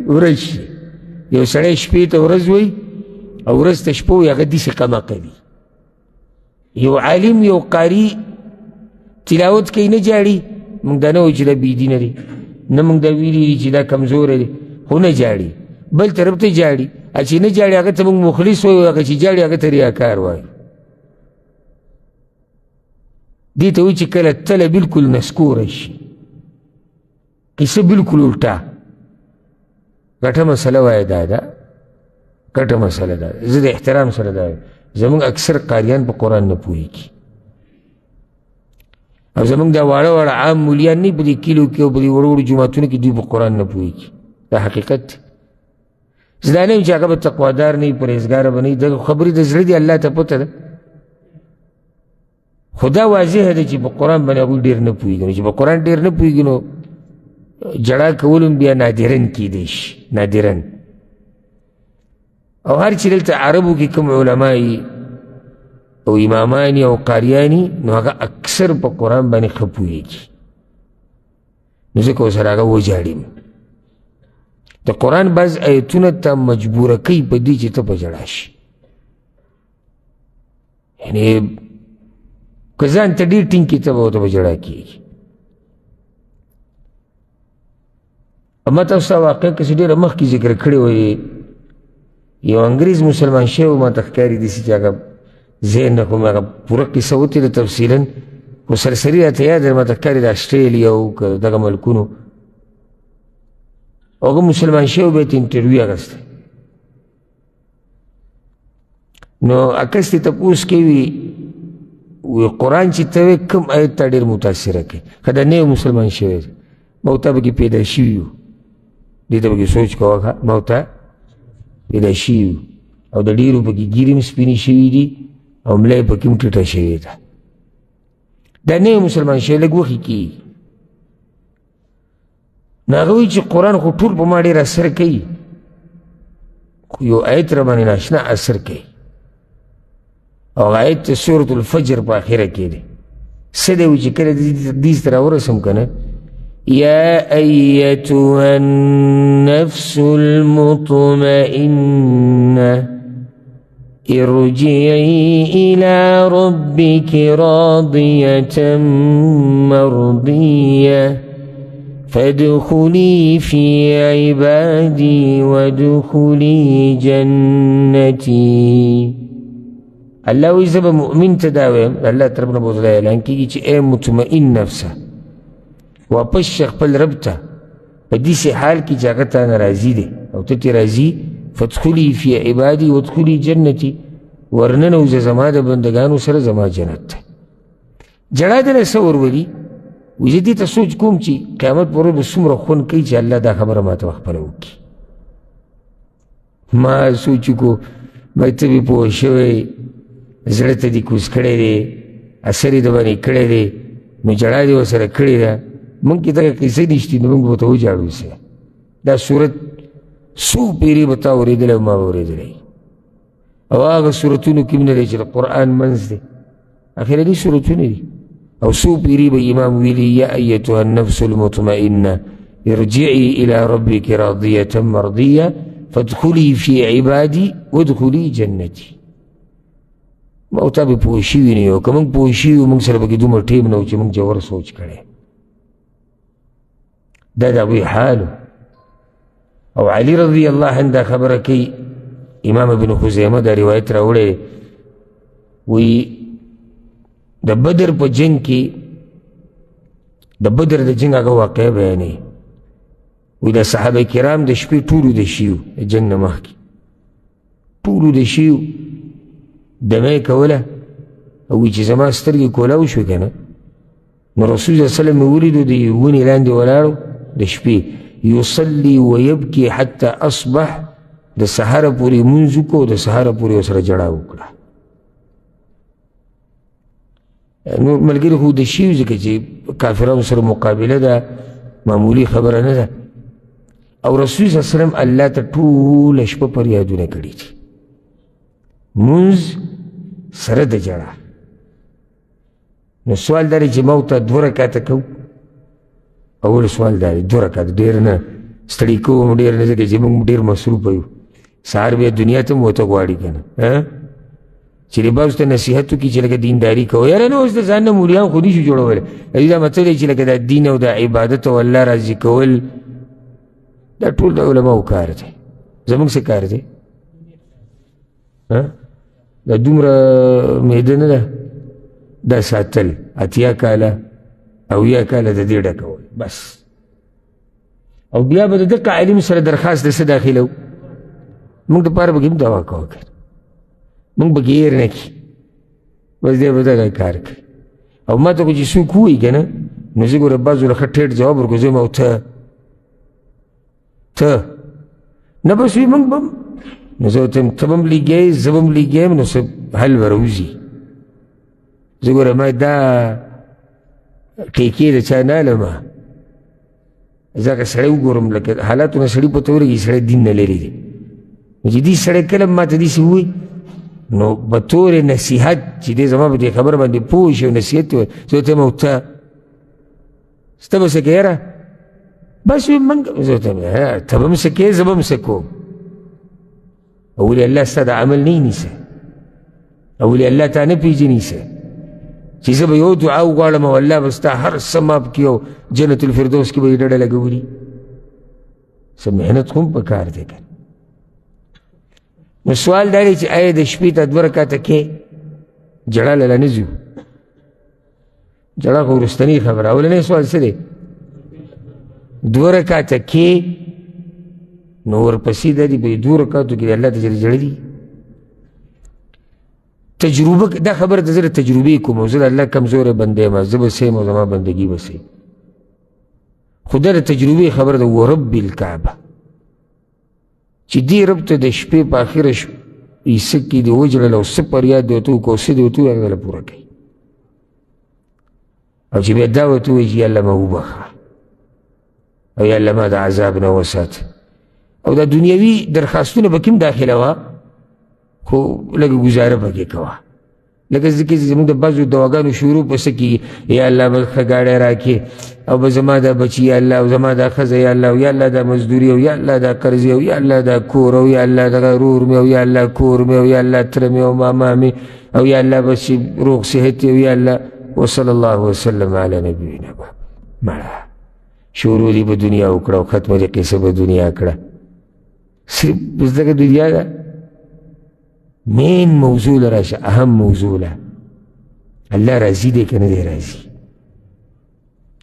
ورځ شي. یو سړی شپې ته ورځ وایي او ورځ ته شپه وایي، هغه داسې قمقه دي. یو عالم یو قاري تلاوت کوي نه جاړي، موږ دا نه وایو چې دا بېدینه دی، نه موږ دا ویلي دي چې دا کمزوری دی، خو نه جاړي، بل طرف ته جاړي. چې نه جاړي هغه ته موږ مخلص وایو، هغه چې جاړي هغه ته ریاکار وایو. دې ته وایي چې کله تله بلکل نسکوره شي، قصه بلکل الټا. ګټه مسله وایه دا ده، ګټه مسله ده. زه د احترام سره دا وایم، زمونږ اکثر قاریان په قرآن نه پوهېږي، او زمونږ دا واړه واړه عام مولیان نه په دې کلیو کې او په دې وړو وړو جوماتونو کې دوی په قرآن نه پوهېږي. دا حقیقت دی. زه دا نه یم چې هغه به تقوادار نه وي، پرهېزګاره به نه وي، دغه خبرې د زړه دي، الله ته پته ده. خو دا واضحه ده چې په قرآن باندې هغوی ډېر نه پوهېږي. نو چې په قرآن ډېر نه پوهېږي نو جړا کول هم بیا نادرن کیدی شي، نادرن. او هر چې دلته عربو کې کوم علمایي او امامانی او قاریانی نو هغه اکثر په قرآن باندې ښه پوهېږي، نو ځکه ورسره هغه وجاړیم. د قرآن بعض ایتونه ته مجبوره کوي په دې چې ته په ژړا شي. یعنې که ځان ته ډېر ټینګ کړي ته به ورته په ژړا کېږي. ما تاسو ته واقع کسې ډېره مخکې ذکر کړې وې، یو انګریز مسلمان شوی و، ما ته ښکاري داسې چې هغه ذهن نه کوم، هغه پوره قصه وتېده تفصیلا، خو سرسري راته یاد ده، ما ته ښکاري د اسټرالیا او که دغه ملکونو. هغه مسلمان شوی به یې ته انټرویو اخیستی، نو عکس ترې تپوس کوي وی قرآن چې ته وایې کوم آیت تا ډېر متاثره کوي؟ که دا نوی مسلمان شوی دی، ما ورته پکې پیدا شوي یو، دې ته پکې سوچ کوه، ما ورته پیدا شوي یو، او د ډېرو پکې ګیرې هم سپینې شوي دي او ملا یې پکې هم ټیټه شوې ده. دا نوی مسلمان شوی لږ وخې کېږي. نو هغه وایي چې قرآن خو ټول په ما ډېر اثر کوي، خو یو آیت را باندې ناشنا اثر کوي، او هغه آیت ته سورة الفجر په اخره کې دی. څه دی چې کله دې ته راورسم که نه، يا أيتها النفس المطمئنة ارجعي إلى ربك راضية مرضية فادخلي في عبادي وادخلي جنتي. الله وی زه به مؤمن ته دا ویم، الله طرف نه به ورته دا اعلان کېږي چې ای مطمئن نفسه، واپس شه خپل رب ته په داسې حال کې چې هغه تا نه راضي دی او ته ترې راضي. فادخلي فی عبادي وادخلي جنتي، ورننوځه زما د بندګانو سره زما جنت ته. جړا دله څه ورولي؟ وایي زه دې ته سوچ کوم چې قیامت پر ورځ به څومره خوند کوي چې الله دا خبره ما ته خپله وکړي. ما سوچ وکړو، ما ته بې پوه شوی، زړه ته دې کوز کړی دی، اثر یې د باندې کړی دی، نو جړا دې ورسره کړې ده. مونږ کې دغه قصې نشتي، نو مونږ به ورته وجاړو. دا صورت سو پیری به تا اورېدلی او ما به اورېدلی او هغه صورتونو کې نه دی چې د قرآن منځ دی اخرني صورتونه دي او سو پیری به امام ویلي یا ایتها النفس المطمئنه ارجعي الى ربك راضيه مرضيه فادخلي في عبادي وادخلي جنتي ما او تا به پوه شوي نه یو که موږ پوه شوي وو موږ سره به کې دومره ټیم نه و چې موږ جوور سوچ کړی دا د هغوی حال او علي رضی الله عنه دا خبره کوي امام ابن خزیمه دا روایت راوړی وی د بدر په جنگ کې د بدر د جنگ هغه واقع بیانوي وی د صحابه کرام د شپې ټولو د شیو د جنگ نه مخکې ټولو د شیو دمه یې کوله او وی چې زما سترګې کولاو شوې که نه نو رسول صلی الله علیه وسلم مې ولیدو د ونې لاندې ولاړو د شپې یصلي ویبکي حتی اصبح د سهاره پورې لمونځ وکړو د سهاره پورې ورسره جړا وکړه نور ملګري خو د شي ځکه چې کافرانو سره مقابله ده معمولي خبره نه ده او رسول صلی الله علیه وسلم الله ته ټوله شپه فریادونه کړي دي مونځ سره د جړا نو سوال دا دی چې ما ورته 2 رکعته کوو اول سوال دا دی 2 رکعته ډېر نه ستړي کوو ډېر نه ځکه چې موږ ډېر مصروفه یو سهار بیا دنیا ته هم ورته غواړي که نه چې رباز ته نصیحت وکړي چې لکه دینداري کوو یاره نه اوس د ځان نه مولیان خو نشو جوړولی دې دا مطلب دی چې لکه دا دین او دا عبادت او الله راضي کول دا ټول د علماو کار دی زموږ څه کار دی دا دومره معده نه ده دا ساتل 80 کاله او 80 کاله د دې ډکول بس او بیا به د دقه علم سره درخواست د څه داخلو موږ دپاره به کې هم دعا کوو که موږ به ګیر نه کړي بس دی به دغه کار کوي او ما ته خو چې څوک ووایي که نه نو زه ګوره بعضو له ښه ټیټ جواب ورکړو زه او ته نه بس وي موږ به نو زه ورته ته به هم لګیایې زه به هم لګیایم نو څه حل به راوځي زه ګوره ما دا ټیکې د چا نه علمه ځکه سړی وګورم لکه حالاتو نه سړي پته ورګي سړی دین نه لري دی نو چې دې سړی کله ما ته داسې ووایي نو بطور نصیحت چې دې زما په دې خبر باندې پوه شي او نصیحت وایي زه ورته یم او ته سته به څه کوې یاره بس وي موږ زه ورته یم ته به هم څه کوې زه به هم څه کوم او ولې الله ستا د عمل نه نیسه او ولې الله تا نه پېژني څه چې زه به یو دعا وغواړم او الله به ستا هر څه ماف کړي او جنت الفردوس کې به یې ډډه لګولي څه محنت خو هم په کار دی که نو سوال دا دی چې آیا د شپې ته 2 رکعته کې جړا له نه ځو جړا خو وروستنۍ خبره اولنی سوال څه دی 2 رکعته کې نو ورپسې دا دی په 2 رکعتو کې د الله ته جړې دي تجربه دا خبره د زه د تجربې کوم او زه د الله کمزوری بنده یم زه به سیم او زما بندګي به سي خو دا د تجربې خبره ده ورب الکعبه چې دې رب ته د شپې په اخره حصه کې دې وجړل او څه فریاد دې ورته وکړو او څه دې ورته ووایي هغه له پوره کوي او چې بیا دا ورته ووایي چې یا الله ما وبخه او یا الله ما د عذاب نه وساته او دا دنیوي درخواستونه به کې هم داخله وه خو لږه ګزاره پکې کوه لکه ځکه چې زموږ د بعضو دواګانو شروع په څه کېږي یا الله به ښه ګاډی راکړې او به زما دا بچي یا الله او زما دا ښځه یا الله او یا الله دا مزدوري او یا الله دا قرضې او یا الله دا کور او یا الله دغه رور مې او یا الله کور مې او یا الله تره مې او ماما مې او یا الله بس روغ صحت او یا الله وصلی الله وسلم علی نبینا مړه شروع دې په دنیا وکړه او ختمه دې قصه په دنیا کړه صرف بس دغه دنیا ده مین موضوع لراشه اهم موضوع له الله راضي دی که نه دی راضي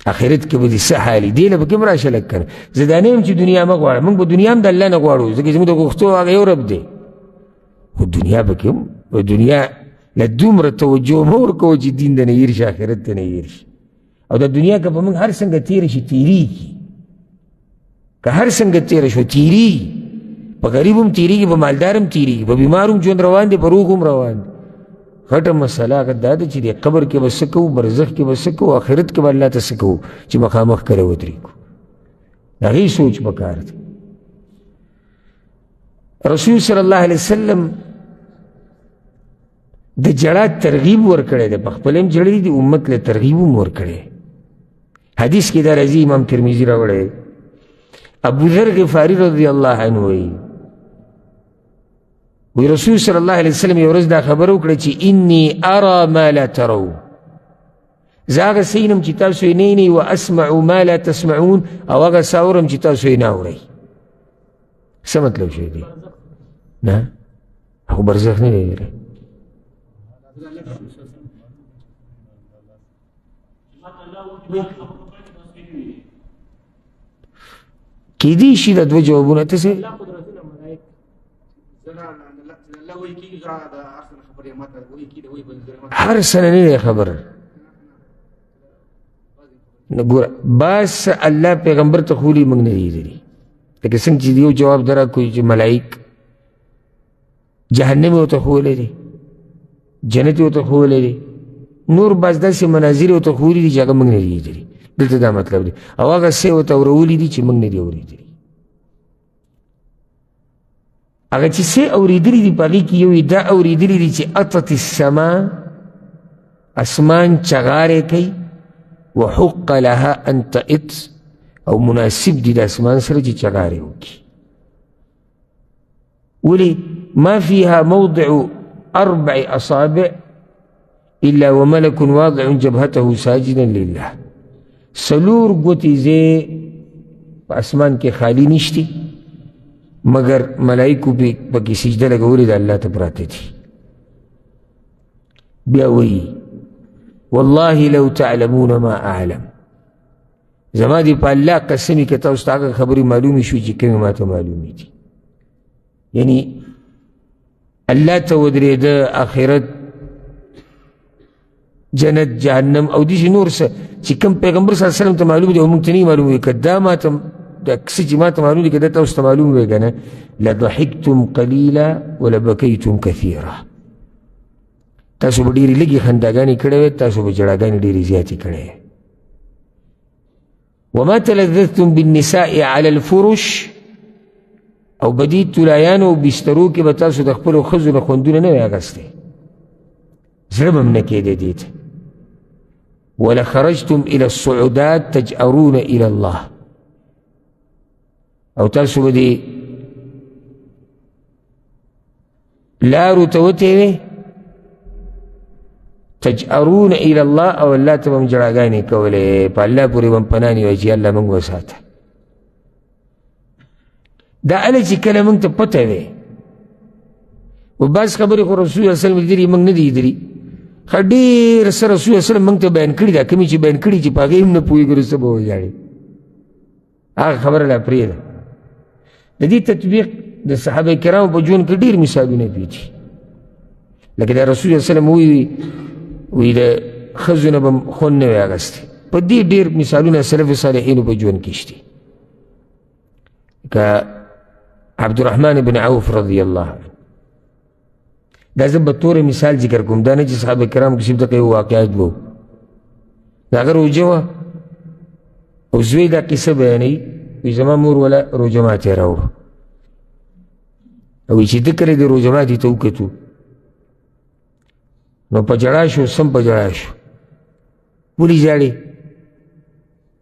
آخرت کې به دې څه حالي دې له به کې هم راشه لږ که نه زه دا نه یم چې دنیا مه غواړه موږ به دنیا هم د الله نه غواړو ځکه زموږ د غوښتو هغه یو رب دی خو دنیا به کې هم په دنیا له دومره توجه مه ورکوه چې دین ته نه هېر شي آخرت ته نه هېر شي او د دنیا که په موږ هر څنګه تېره شي تېرېږي که هر څنګه تېره شو تېرېږي په غریب هم تېرېږي په مالدار هم تېرېږي په بیمار هم ژوند روان دی په روغ هم روان دی غټه مسله هغه دا ده چې د قبر کې به څه کوو برزخ کې به څه کوو آخرت کې به الله ته څه کوو چې مخامخ کله ودرېږو د هغې سوچ پکار دی رسول صلی الله علیه وسلم د جړا ترغیب ورکړی دی، په خپل هم جړی دی، امت له ترغیب هم ورکړی. حدیث کې دا راځي، امام ترمذي راوړی، ابو ذر غفاری رضی الله عنه وی رسول صلی الله علیه وسلم یو ورځ دا خبر وکړه چې انی ارى ما لا ترون، زه هغه څه وینم چې تاسو یې نه وینئ، واسمع ما لا تسمعون، او هغه څه اورم چې تاسو یې نه اورئ. څه مطلب شوی دی؟ نه خو برزخ نه دی ویلی. کیدی شي دا دوه جوابونه تاسې هر سنه نه دی خبر. ګوره بس الله پیغمبر ته خولي موږ نه لیدلي، لکه څنګه چې یو جواب درا کوي چې ملائک جهنم یې ورته ښوولی دی، جنت یې ورته ښوولی دی، نور بعض داسې مناظر یې ورته ښوولي دي چې هغه موږ نه دي لیدلي. دلته دا مطلب دی، او هغه څه یې ورته اورولي دي چې موږ نه دي اورېدلي. هغه چې څه اورېدلي دي په هغې کې یو یې دا اورېدلي دي چې اطت السما، اسمان چغارې کوي، وحق لها ان تئت، او مناسب دي د اسمان سره چې چغارې وکړي. ولې ما فيها موضع 4 أصابع إلا وملك واضع جبهته ساجدا لله. سلور ګوتې ځای په اسمان کې خالی نشتی مگر ملائکو پکې سجده لګولې د الله ته پراته دي. بیا وایي والله لو تعلمون ما اعلم، زما دې په الله قسمي که تاسو ته هغه خبرې معلومې شوي چې کومې ما ته معلومې دي. یعنی الله ته ودرېده، آخرت، جنت، جهنم او داسې نور څه چې کوم پیغمبر صلی الله علیه وسلم ته معلوم دي او موږ ته نه معلوم وي، که دا ما ته دا څه چې ما ته معلوم دي که دا تاسو ته معلوم وي که نه، لضحکتم قلیلا ولبکیتم کثیرا، تاسو به ډېرې لږې خنداګانې کړې وې، تاسو به جړاګانې ډېرې زیاتې کړې وې. وما تلذذتم بالنساء على الفرش، او بدی تلایانو او بسترو کې به تاسو د خپلو ښځو نه خوندونه نه وی اخیستی، زړه به هم نه کېدی دې ته. ولخرجتم الى الصعودات تجأرون الى الله، او تاسو به دې لارو ته وتې وې، تجأرون الى الله، او الله ته به هم جړاګانې کولې، په الله پورې به هم پناه نیوی چې الله موږ وساته. دا اله چې کله موږ ته پته وې، و بعض خبرې خو رسول الله صلی الله علیه وسلم لیدلي موږ نه دي لیدلي، ښه ډېر څه رسول الله صلی الله علیه وسلم موږ ته بیان کړي دا، کومې چې بیان کړي چې په هغې هم نه پوهېږو نو څه به وژاړې، هغه خبره لا پرېږده. د دې تطبیق د صحابه کرامو په ژوند کې ډېر مثالونه دي، لکه دا رسول الله صلی الله علیه وسلم وی د ښځو نه به خوند نه وی اخیستی. په دې ډېر مثالونه سلف صالحینو په ژوند کې شته، که عبدالرحمن بن عوف رضی الله عنه. دا زه به طور مثال ذکر کوم، دا نه چې صحابه کرام کې صرف دغه یو واقعات به د هغه روژه وه او زوی دا قصه بیانوي، وایي زما مور وله روژه ماتې راوړه، او وایي چې ده کله د روژه ماتې ته وکتو نو په جړا شو، سم په جړا شو. ولې ژاړې؟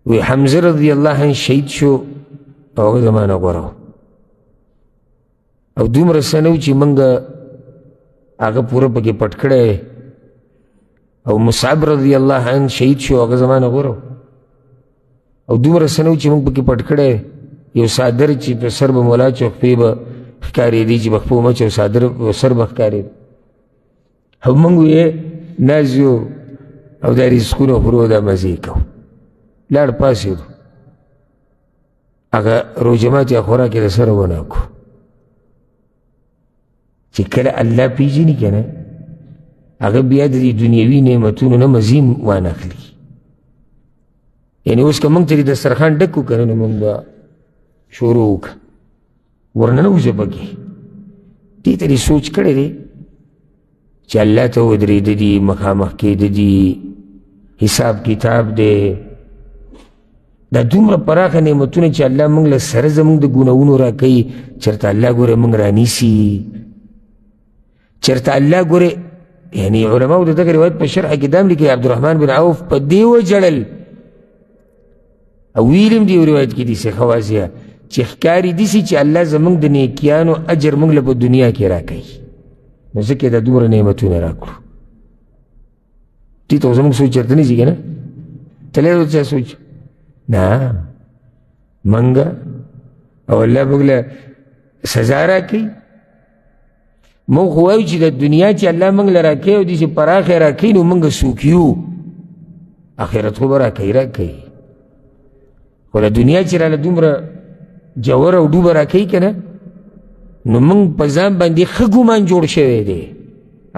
وایي حمزه رضی الله عنه شهید شو او هغه زما نه غوره و، او دومره څه نه و چې موږ هغه پوره پکې پټ کړی، او مصعب رضی الله عنه شهید شو هغه زما نه غوره و، او دومره څه نه و چې موږ پکې پټ کړی، یو څادر چې په سر به مولا چې خپې به ښکارېدی، چې به خپه مچ او څادر سر به ښکارېد، او موږ یې ناز یو او دا رزقونه خورو، دا مزې کوو. لاړ پاڅېدو، هغه روژه ماتې خوراک یې د سره وناکو. چې کله الله پیژني که نه، هغه بیا د دې دنیوي نعمتونو نه مزې وانخلي. یعنې اوس که موږ ته د دسترخوان ډک کړو که نه، نو موږ به شروع وکړه، ورننوځه پکې. دې ته دې سوچ کړی دی چې الله ته ودرېده دي، مخامخ کېده دي، حساب کتاب دی، دا دومره پراخه نعمتونه چې الله موږ له سره زموږ د ګناهونو راکوي چېرته الله ګوره موږ رانیسي چېرته الله ګوره یعنی علماو د دغه روایت په شرح کې دا هم لیکي عبدالرحمن بن عوف په دې وجړل او ویلم دی روایت کې داسې خوازیه چې ښکاري داسې چې الله زموږ د نیکیانو اجر موږ له په دنیا کې راکوي نو ځکه دا دومره نعمتونه راکړو دې ته زموږ سوچ چېرته نه ځي که نه تللی د چا سوچ نه منګه او الله موږ له سزا راکوي موږ خو وایو چې د دنیا چې الله موږ له راکوي او داسې پراخې راکوي نو موږ څوک یو آخرت خو به راکوي خو له دنیا چې راله دومره جوور او ډوبه راکوي که نه نو موږ په ځان باندې ښه ګمان جوړ شوی دی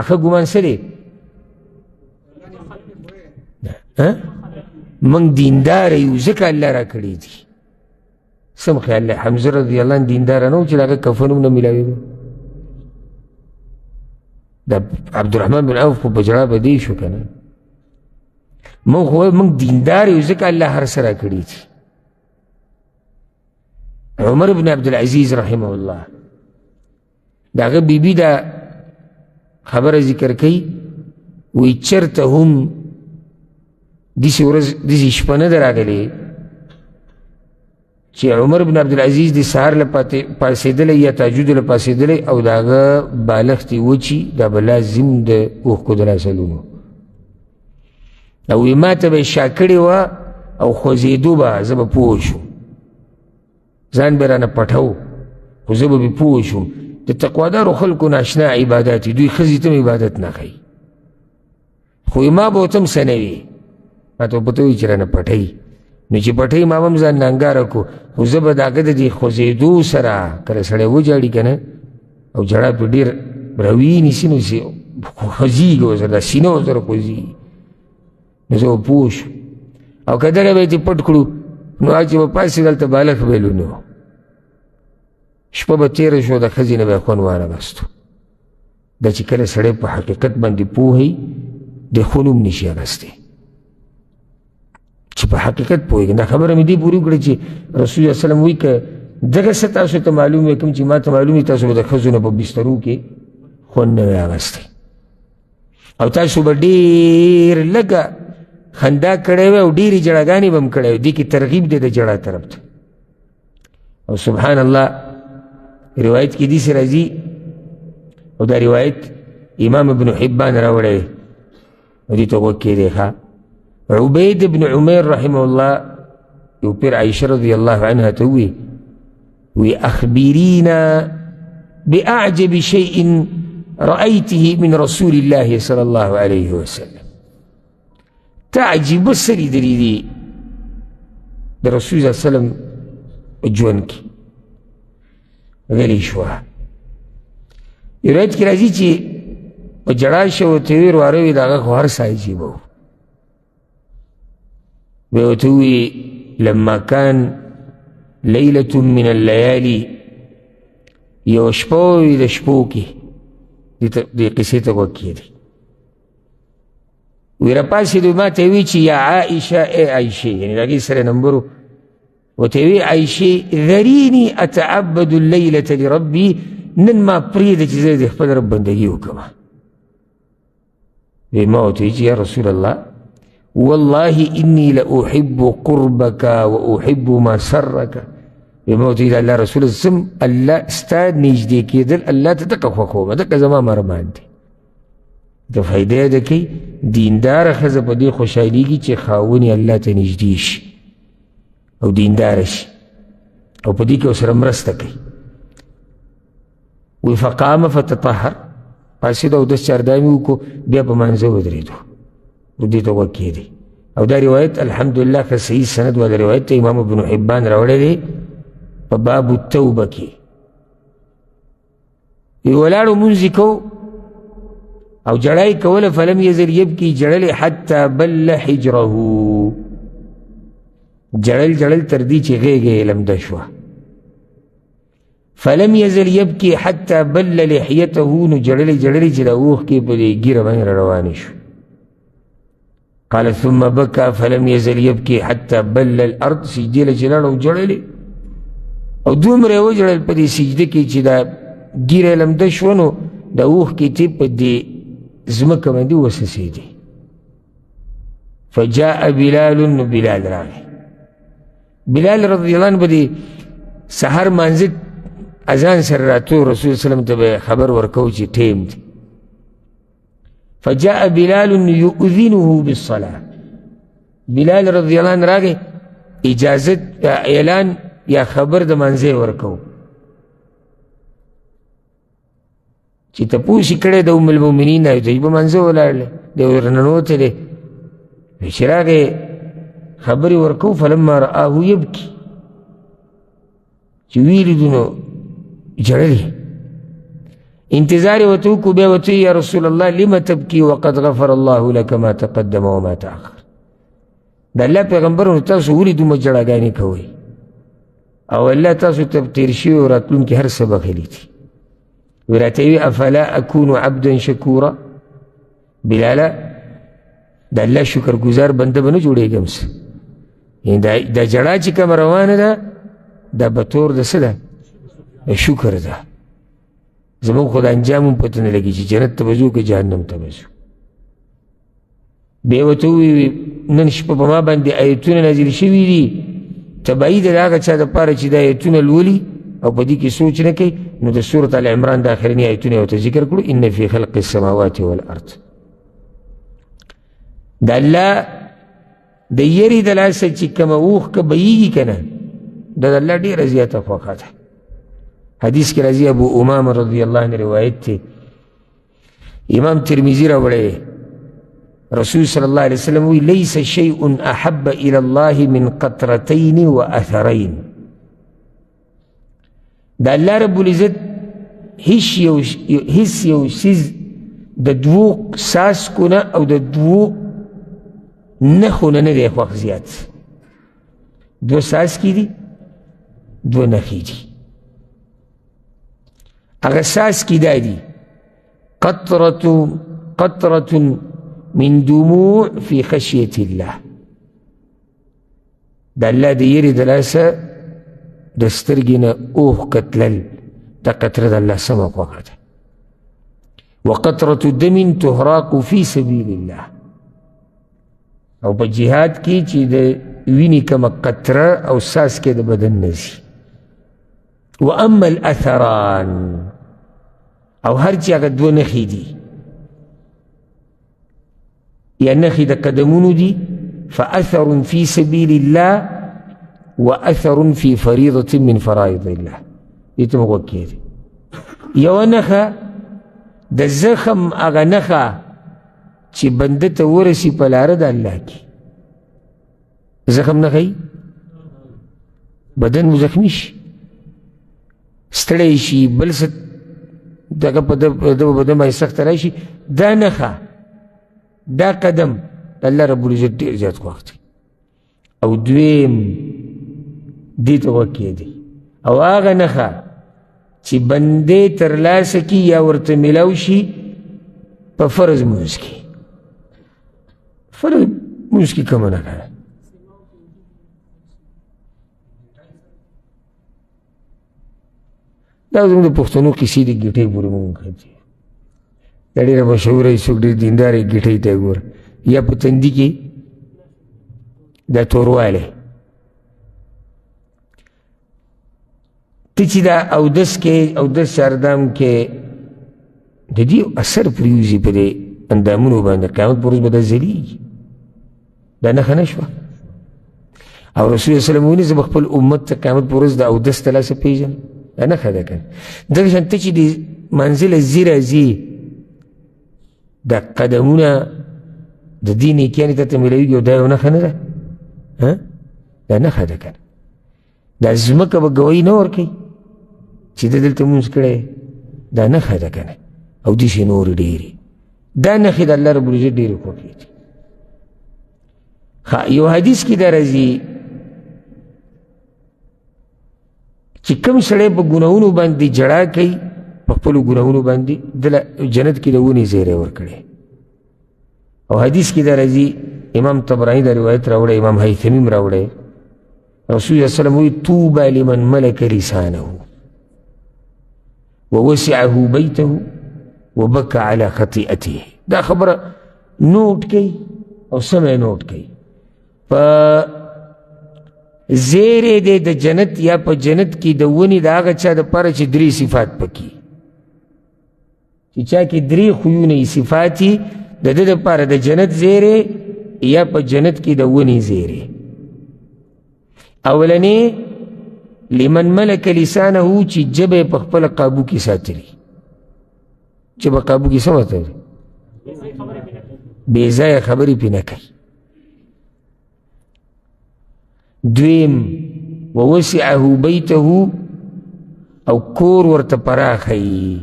ښه ګمان څه دی موږ دینداره یو ځکه الله را کړي دي سم خیال دی حمزه رضی الله عنه دینداره نه و چې د هغه کفن هم نه میلاوېده د عبدالرحمن بن عوف خو په جړا به دی شو که نه موږ خو وایو موږ دیندار یو ځکه الله هر څه را کړي دي عمر بن عبدالعزیز رحمه الله د هغه بیبي دا خبره ذکر کوي وایي چېرته هم داسې ورځ داسې شپه نه ده راغلې چې عمر بن عبدالعزیز د سهار له پاڅېدلی یا تهجد له پاڅېدلی او د هغه بالښت یې وچي دا به لازم د اوښکو د لاسلونو او وایي ما ته به یې شا کړې وه او خوځېدو به زه به پوه شوم ځان به رانه پټو خو زه به بې پوه شوم د تقوادارو خلکو ناشنا عبادات دوی ښځې ته عبادت نه ښایي خو ما به ورته هم څه نه وي ما ته پته وي چې رانه پټوي نو چې پټوي ما به هم ځان ننګاره کړو خو زه به د هغه د دې خوځېدو سره کله سړی وجاړي که نه او جړا پې ډېر روي نیسي نو خوځېږي ورسره دا سینه ورسره خوځېږي نو زه به پوه شم او که دغه به یې پټ کړو نو هغه چې به پاسې دلته بالښت ویلو نو شپه به تېره شو د ښځې نه به یې خوند وانهغستو دا چې کله سړی په حقیقت باندې پوهوي د خون هم نشي اخیستی چې په حقیقت پوهېږي دا خبره مې دې پورې وکړه چې رسول الله وسلم وایي که دغه څه تاسو ته معلوم وي کوم چې ما ته معلوم وي تاسو به د ښځو نه په بسترو کې خوند نه وی اخیستی او تاسو به ډېر لږه خندا کړی وی او ډېرې جړاګانې به هم کړی وي دې کې ترغیب دی د جړا طرف ته او سبحان الله روایت کې داسې راځي او دا روایت امام ابن حبان راوړی دی او دې ته غوږ کېدی ښه عبید بن عمیر رحمه الله یو پیر عایشه رضی الله عنها ته وی اخبرینا باعجب شیء رأیته من رسول الله صلی الله علیه وسلم تا عجیبه څه لیدلي دي د رسول صلی الله علیه وسلم په ژوند کې غلی شوه یو روایت کې راځي چې په جړا شه ورته ویې ورواره وي د هغه خو هر څه عجیبه و بیا ورته ووایي لما کان لیلة من الليالي یو شپه وي د شپو کې دې قصې ته غوږ کېدی وی راپاڅېدو ما ته وی چې یا عائشه ای عایشې یعنې د هغې سره نمبر و ورته وی عایشې ذریني اتعبد اللیلة لربي نن ما پرېږده چې زه د خپل رب بندګي وکړم وی ما ورته وی چې یا رسول الله والله انی لاحب قربک واحب ما سرک وی ما ورته وی د الله رسول زم الله ستا نږدې کېدل الله ته دقه خوښوم دقه زما مرمان دی د فایده ده کوي دینداره ښځه په دې خوشحالېږي چې خاوند یې الله ته نږدې شي او دینداره شي او په دې کې ورسره مرسته کوي وی فقام فتطهر پاڅېد او اودس چاردامي وکړو بیا په مانځه ودرېدو دې ته غوږ کېدی او دا روایت الحمدلله که صحیح سند والا روایت ته امام ابن حبان راوړی دی په باب التوبه کې وی ولاړو مونځ یې کوو او جړا یې کوله فلم یزل یبکي جړلې حتی بل حجره جړل جړل تر دې چې غېږه یې لمده شوه فلم یزل یبکي حتی بل لحیته نو جړلې جړلې چې د اوښکې په دې ږیره باندې را روانې شو قال ثم بكى فلم يزل يبكي حتى بل الارض. سجدې له چې لاړ او ژړلې او دومره یې وژړل په دې سجده کې چې دا ږیره لمده شوه نو د اوښکې ټیپ په دې ځمکه باندې وڅڅېدې. فجاء بلال. نو بلال راغی. بلال رضی الله عنه به د سحر مانځه اذان سره راتلو، رسول صلی الله علیه وسلم ته به خبر ورکوو چې ټیم دی. فجاء بلال يؤذنه بالصلاة. بلال رضی الله عنه راغی اجازت اعلان یا خبر د مانځه ورکوو چې تپوس یې کړی د ام المؤمنین نه دی به مانځه ولاړلی دی ورننوتی دی چې راغی خبرې ورکوو. فلما رآه یبکي چې ویلیدو نو ژړلې. انتظار یې ورته وکړو بیا ورته یا رسول الله لم تبکي وقد غفر الله لك ما تقدم وما تأخر. د الله پیغمبرانو تاسو ولې دومره ژړاګانې کوئ او الله تاسو ته تېر شوي او راتلونکي هر څه بخښلي دي. وی راته وی افلا اکونو عبدا شکورا. بلاله د الله شکر ګزار بنده به نه جوړېږم څه. یعنې دا ژړا چې کومه روانه ده دا به طور د څه ده شکر ده. زمونږ خو د انجام هم پته نه لګي چې جنت ته به ځو که جهنم ته به ځو. بیا ورته وویل نن شپه په ما باندې ایتونه نازل شوي دي، تبعید د هغه چا دپاره چې دا ایتونه لولي او په دې کې سوچ نه کوي. نو د سورة ال عمران د آخرني ایتونه یې ورته ذکر کړو ان فی خلق السماوات والارض. د الله د یرې د لاسه چې کومه اوښکه بهیږي که نه دا د الله ډېره زیاته خوښه ده. حدیث کې راځي ابو امامه رضی الله عنه روایت دی، امام ترمذي راوړی دی. رسول صلی الله علیه وسلم وی لیس شیء احب الى الله من قطرتین و اثرین. د الله رب العزت هیڅ یو څیز د دوو څاڅکو نه او د دوو نښو نه نه دی خوښ زیات. دوه څاڅکي دي دوه نښې دي. هغه څاڅکي دا دي قطرة من دموع في خشية الله. د الله د یرې د لاسه د سترګې نه اوښکه تلل دا قطره د الله سمه خوښه ده. وقطرة دم تهراق في سبيل الله. او په جهاد کې چې د وینې کومه قطره او څاڅکی د بدن نه ځي. واما الاثران او هر چې هغه دوه نښې دي یا نښې د قدمونو دي فاثر في سبيل الله واثر في فريضة من فرائض الله. دې ته مو غوږ کېږدي. یوه نښه د زخم هغه نښه چې بنده ته ورسي په لاره د الله کې زخم نه ښایي، بدن مو زخمي شي، ستړی شي، بل څه دغه په ده بدن باندې سخته راشي، دا نښه دا قدم د الله رب العزت ډېر زیات خوښ دی. او دویم دې ته غوږ کېږدي او هغه نښه چې بندې ترلاسه کي یا ورته میلاو شي په فرض مونځ کې. فرض مونځ کې کومه نښه ده؟ دا زموږ د پښتنو کیسې د ګیټۍ پورې مونږ کړي. دا ډېره مشهوره څوک ډېر دیندار یې ګیټۍ ته یې ګوره یا په تندي کې دا توروالی. ته چې دا اودس کې اودس چاردام کې د دې اثر پرېوځي په دې اندامونو باندې قیامت په ورځ به دا ځلیږي. دا نښه نه شوه. او رسول الله صلی الله علیه وسلم ویلي زه به خپل امت ته قیامت په ورځ د اودس ته لاسه پېژنم. دا نښه ده که نه. دغه شان ته چې د منزله ځي راځي دا قدمونه د دې نیکیانې ته ته میلاویږي او دا یو نښه نه ده؟ دا نښه ده که نه. دا ځمکه به ګوایي نه ورکوي چې ده دلته مونځ کړی، دا نښه ده که نه. او داسې نورې ډېرې دا نښې د الله رب العزت ډېرې خوښې دي. یو حدیث کې دا راځي چې کوم سړی په ګناهونو باندې ژړا کوي په خپلو ګناهونو باندې دله جنت کې د ونې زیری ورکړی. او حدیث کې دا راځي امام طبرانی دا روایت راوڑے، امام حیثمیم راوڑے، رسول اللہ صلی اللہ علیہ وسلم وی طوبى لمن ملک لسانه ووسعه بیته وبکى على خطیئته. دا خبر نوٹ کی او سمع نوٹ کی. پا زیر دے دا جنت یا پا جنت کی دا ونی دا آغا چا دا پارا چی دری صفات پکی، چی چا کی دری خیونی صفاتی دا دا پارا دا جنت زیرے یا پا جنت کی دا ونی زیرے. اولنی لمن ملک لسانہو چی جب پخپل قابو کی ساتری. جب قابو کی سمتا ہے بیزای خبری پی نکی. دویم ووسعه بیته او کور ورطا پراخی،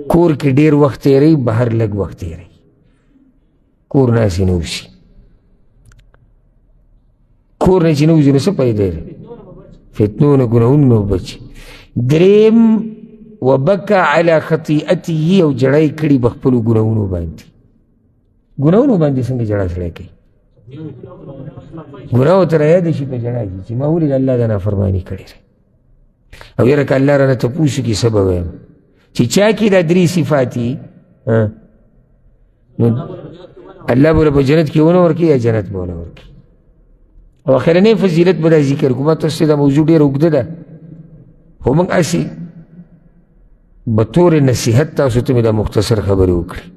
کور کی دیر وقت تیری بہر لگ وقت تیری، کور ناسی نوشی، کور ناسی نوشی نسا پیدا رہی فتنون گناہون نو بچی. دریم وبکا علی خطیئتی او جڑائی کڑی بخپلو گناہونو باندی. گناہونو باندی سنگ جڑا سڑے کئی گناہو تر ایدشی پہ جڑا کی چی ماولی اللہ دانا فرمانی کڑی رہے. او یرکا اللہ رانا تپوسو کی سبب ہے چی چاکی دا دری صفاتی اللہ بولا با جنت کی ونور کی یا جنت بولا ور کی. او خیرنے فضیلت بدا ذکر کما تستے دا موضوع دیر اگده دا خو منگ اسی بطور نصیحت تا سوتمی دا مختصر خبری اکڑی.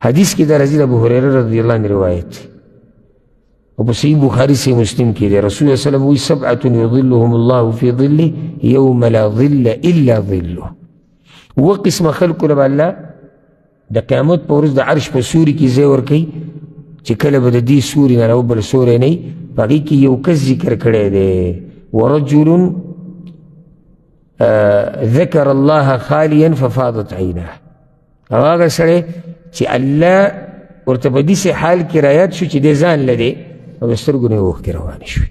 حدیث کی دا رضی ابو حریرہ رضی اللہ عنہ روایت ابو صحیح بخاری سے مسلم کی دے رسول اللہ صلی اللہ علیہ وسلم وی سبعت یظلهم اللہ فی ظلہ یوم لا ظل الا ظلہ. وہ قسم خلق لبا اللہ دا قیامت پورز دا عرش پا سوری کی زیور کی چکل با دا دی سوری نا بل سوری نی باقی کی یو کس ذکر کرے دے ورجل ذکر اللہ خالیا ففاضت عینہ. او آگا سڑے چی اللہ ارتبادی سے حال کی رایات شو چی دے زان لدے او دسترگو نے اوخ کی روانی شوی.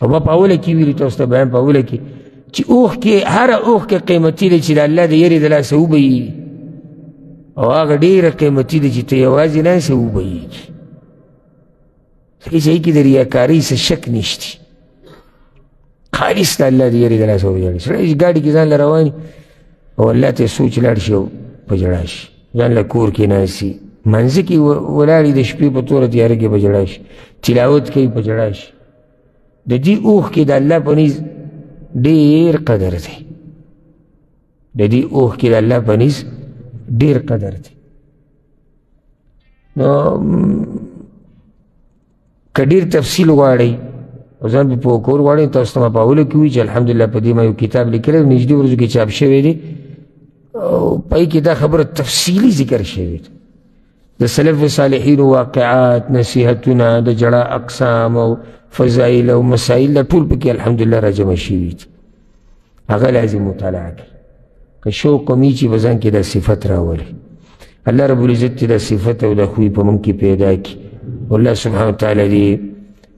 او با پاولا کی ویلی توستا بیان پاولا کی چی اوخ کی ہر اوخ کی قیمتی دے چی دا اللہ دے یری دلا سو بئی او آگا دیر قیمتی دے چی تیوازی نا سو بئی. سکی چاہی کی در ریاکاری سے شک نشتی خالص تا اللہ دے یری دلا سو بئی. سرائش گاڑی کی زان لروانی او اللہ تے سوچ لڑشی او پجڑاشی زان لکور کی ناسی منزی کی ولاری دا شپی پا طورت یارگی پجڑاشی تلاوت کی پجڑاشی. دا دی اوخ کی دا اللہ پنیز دیر قدر دے. دا دی اوخ کی دا اللہ پنیز دیر قدر دے. کدیر تفصیل غاڑی وزان پی پوکور غاڑی تا استما پاولا کیوی چا الحمدللہ پا دیما یو کتاب لکلے نجدی ورزو کی چاپ شوی دے پائی کی دا خبر تفصیلی ذکر شوی دے. دا سلف صالحین واقعات نصیحتنا دا جڑا اقسام و فضائل و مسائل دا طول پکی الحمدللہ رجم شوی دے. اگا لازم مطالعہ کی کہ شوق و میچی بزان کی دا صفت راولی. اللہ رب العزت دا صفت و دا خوی پا من کی پیدا کی. واللہ سبحانہ وتعالی دی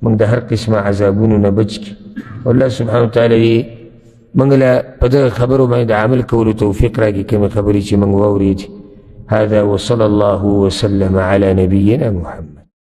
من دا ہر قسم عذابونو نبچ کی. واللہ سبحانہ وتعالی دی منگلا پدغ خبرو میں دا عمل کولو توفیق راکی کمی خبری چی منگواوری دی. هذا وصلى الله وسلم على نبينا محمد.